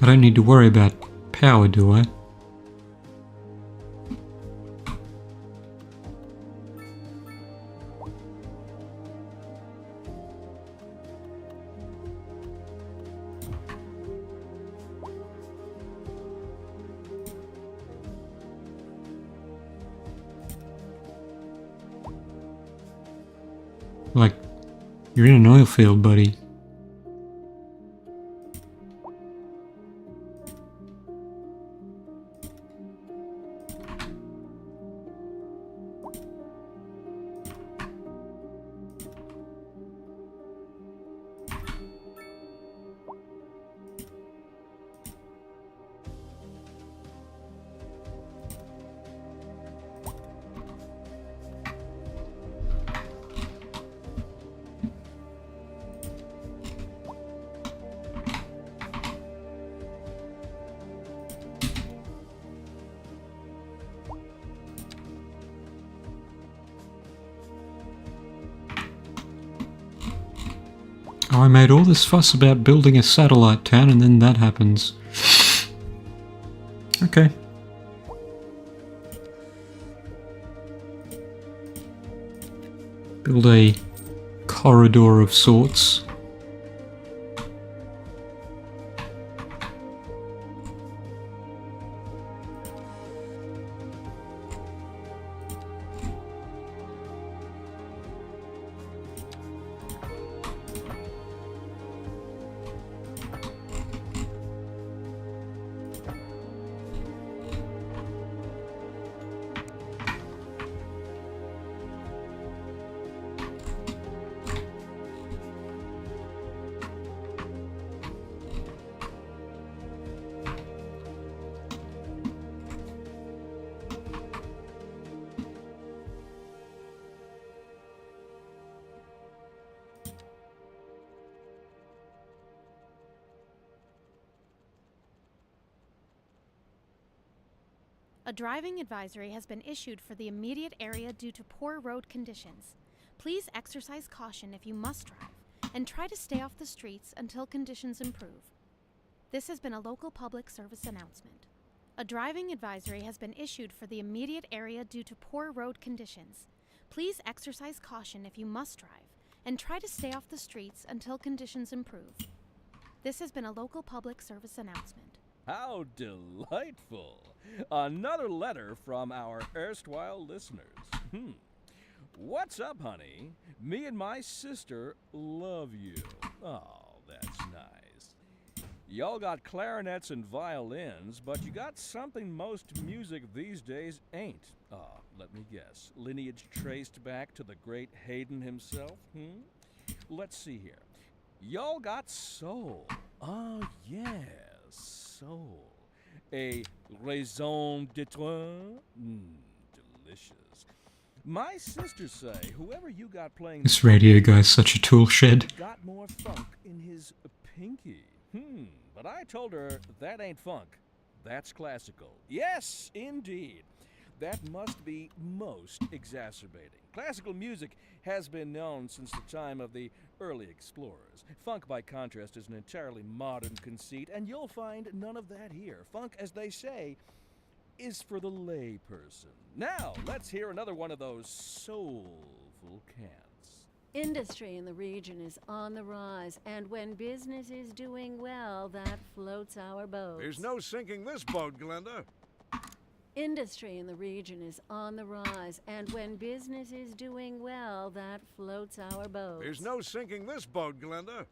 I don't need to worry about power, do I? Like, you're in an oil field, buddy. Oh, I made all this fuss about building a satellite town and then that happens. Okay. Build a corridor of sorts. A driving advisory has been issued for the immediate area due to poor road conditions. Please exercise caution if you must drive, and try to stay off the streets until conditions improve. This has been a local public service announcement. A driving advisory has been issued for the immediate area due to poor road conditions. Please exercise caution if you must drive, and try to stay off the streets until conditions improve. This has been a local public service announcement. How delightful! Another letter from our erstwhile listeners. What's up, honey? Me and my sister love you. Oh, that's nice. Y'all got clarinets and violins, but you got something most music these days ain't. Let me guess. Lineage traced back to the great Haydn himself? Let's see here. Y'all got soul. Oh, yes, soul. A raison d'etre? Delicious. My sisters say whoever you got playing This radio guy's such a tool shed. got more funk in his pinky. But I told her that ain't funk. That's classical. Yes, indeed. That must be most exacerbating. Classical music has been known since the time of the early explorers. Funk, by contrast, is an entirely modern conceit, and you'll find none of that here. Funk, as they say, is for the lay person. Now, let's hear another one of those soulful cants. Industry in the region is on the rise, and when business is doing well, that floats our boats. There's no sinking this boat, Glenda. Industry in the region is on the rise, and when business is doing well, that floats our boats. There's no sinking this boat, Glenda.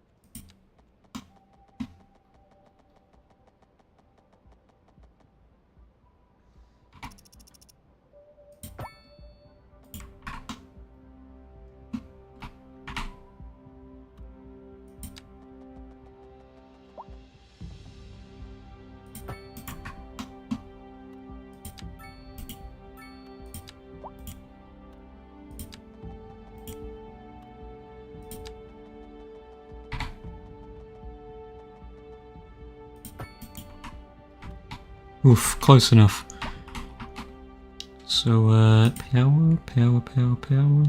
Oof, close enough. So, power.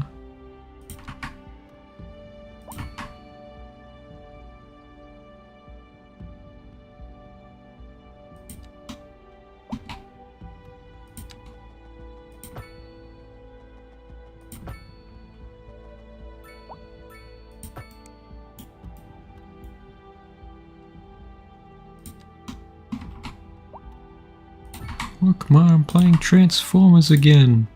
Oh, come on, I'm playing Transformers again.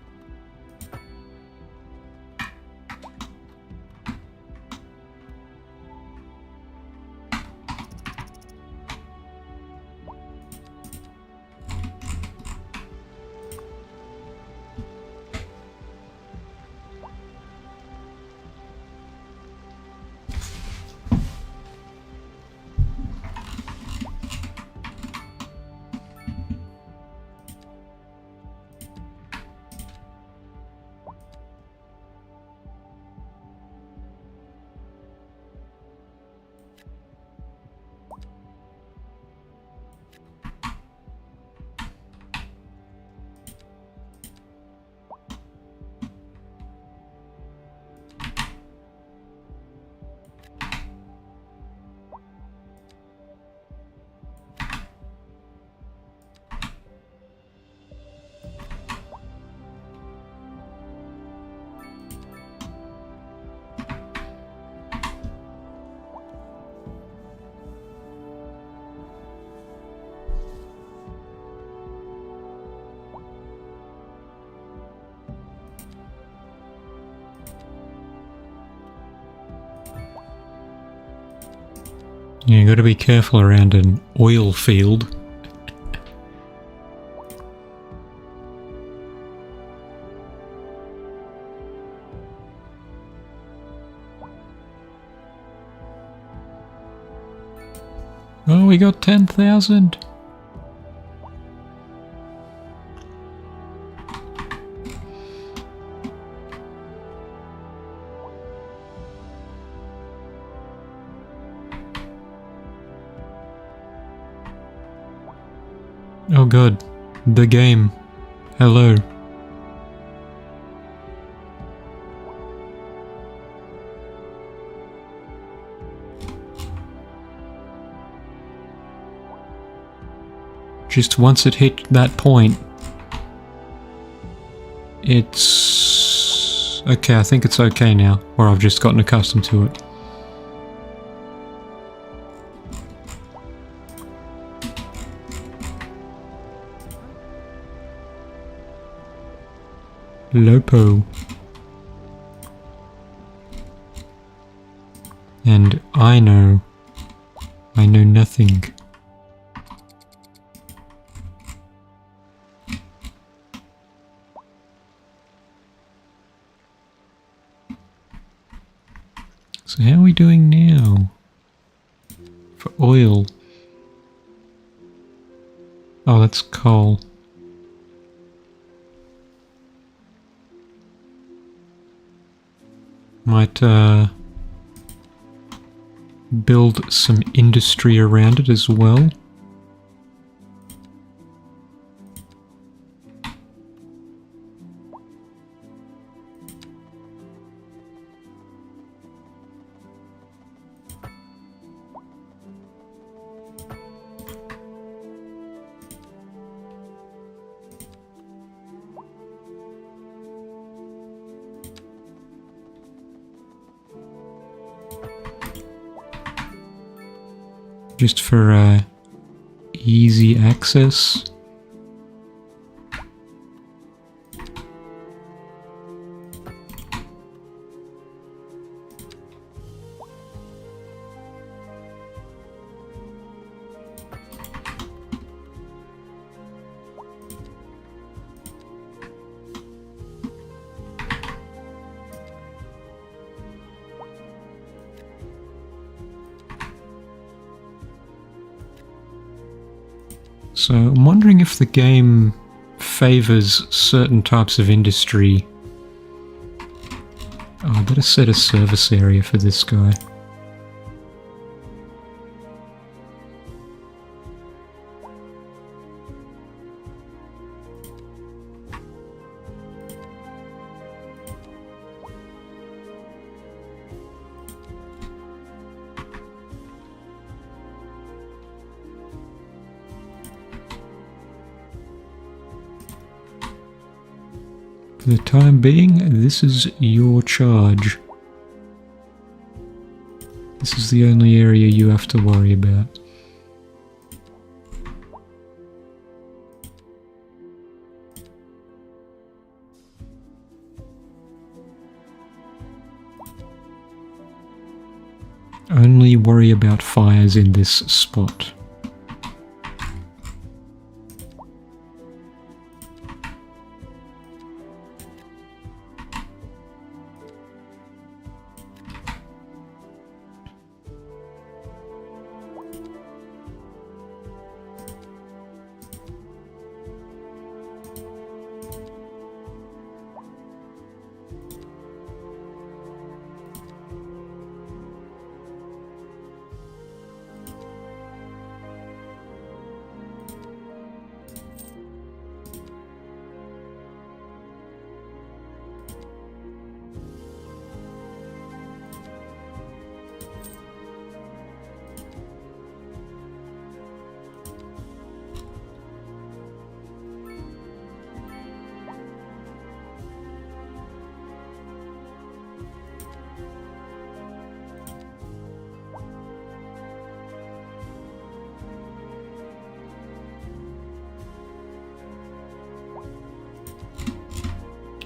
You gotta be careful around an oil field. Oh, we got 10,000. Oh god, the game. Hello. Just once it hit that point, it's... okay, I think it's okay now, or I've just gotten accustomed to it. Lopo. And I know nothing. So how are we doing now? For oil. Oh, that's coal. Might build some industry around it as well. Just for easy access. So I'm wondering if the game favors certain types of industry. Oh, I better set a service area for this guy. For the time being, this is your charge. This is the only area you have to worry about. Only worry about fires in this spot.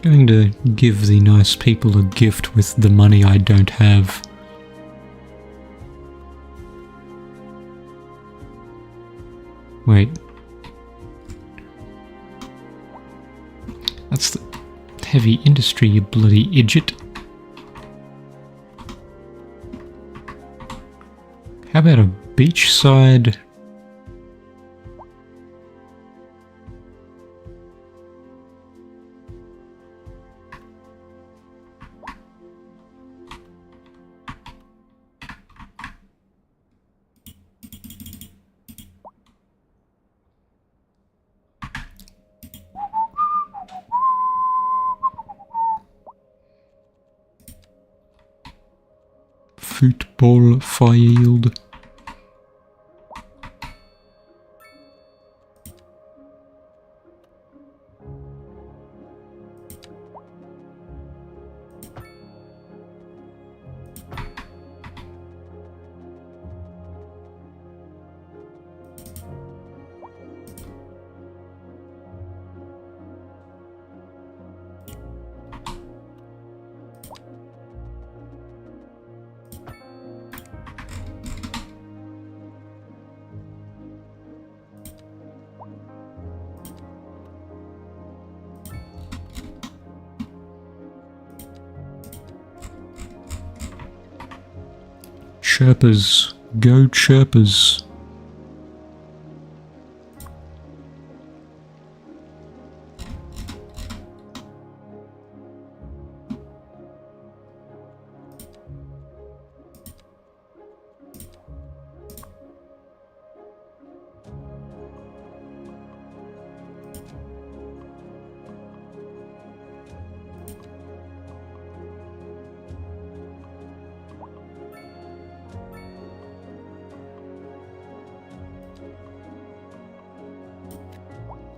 Going to give the nice people a gift with the money I don't have. Wait. That's the heavy industry, you bloody idiot. How about a beachside? Football field. Chirpers. Go chirpers.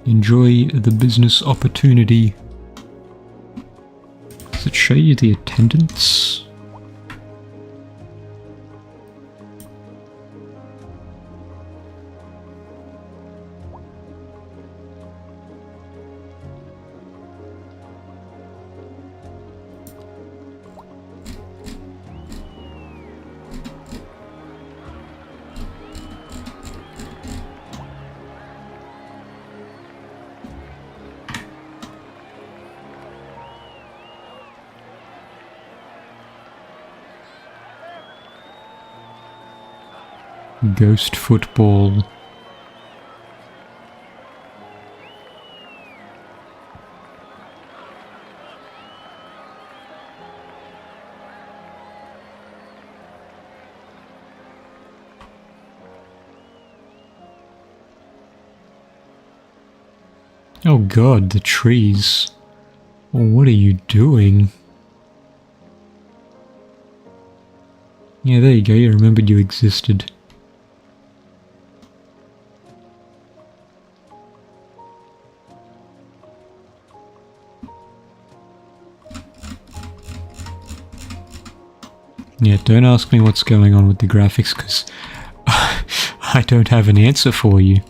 Enjoy the business opportunity. Does it show you the attendance? Ghost football. Oh god, the trees. Oh, what are you doing? Yeah, there you go, you remembered you existed. Yeah, don't ask me what's going on with the graphics, because I don't have an answer for you.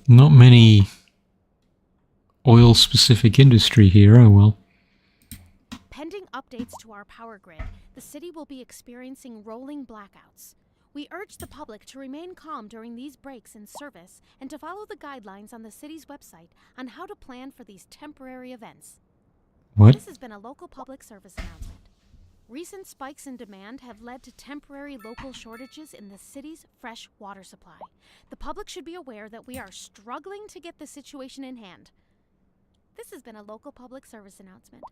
Not many oil-specific industry here, oh well. Pending updates to our power grid, the city will be experiencing rolling blackouts. We urge the public to remain calm during these breaks in service and to follow the guidelines on the city's website on how to plan for these temporary events. What? This has been a local public service announcement. Recent spikes in demand have led to temporary local shortages in the city's fresh water supply. The public should be aware that we are struggling to get the situation in hand. This has been a local public service announcement.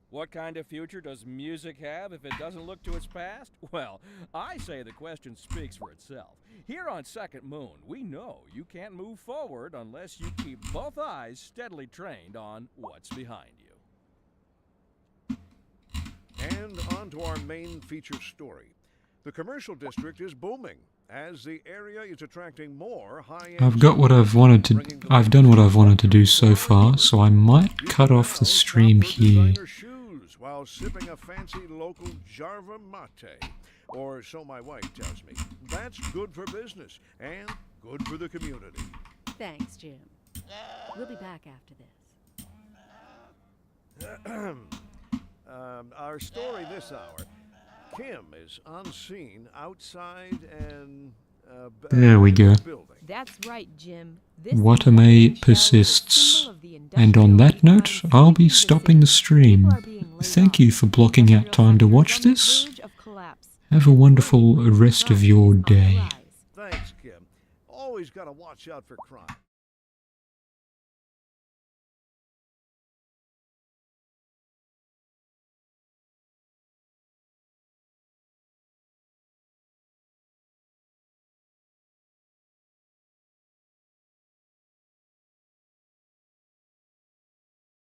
What kind of future does music have if it doesn't look to its past? Well, I say the question speaks for itself. Here on Second Moon, we know you can't move forward unless you keep both eyes steadily trained on what's behind you. And on to our main feature story. The commercial district is booming as the area is attracting more high-end. I've done what I've wanted to do so far, so I might cut off the stream here. Shoes while sipping a fancy local Jarva mate, or so my wife tells me. That's good for business and good for the community. Thanks, Jim. We'll be back after this. Our story this hour. Kim is on scene outside an There we go. building. That's right, Jim. This Watame persists. And on that note, I'll be stopping the stream. Thank you for blocking out time to watch this. Have a wonderful rest of your day. Thanks, Kim. Always always got to watch out for crime.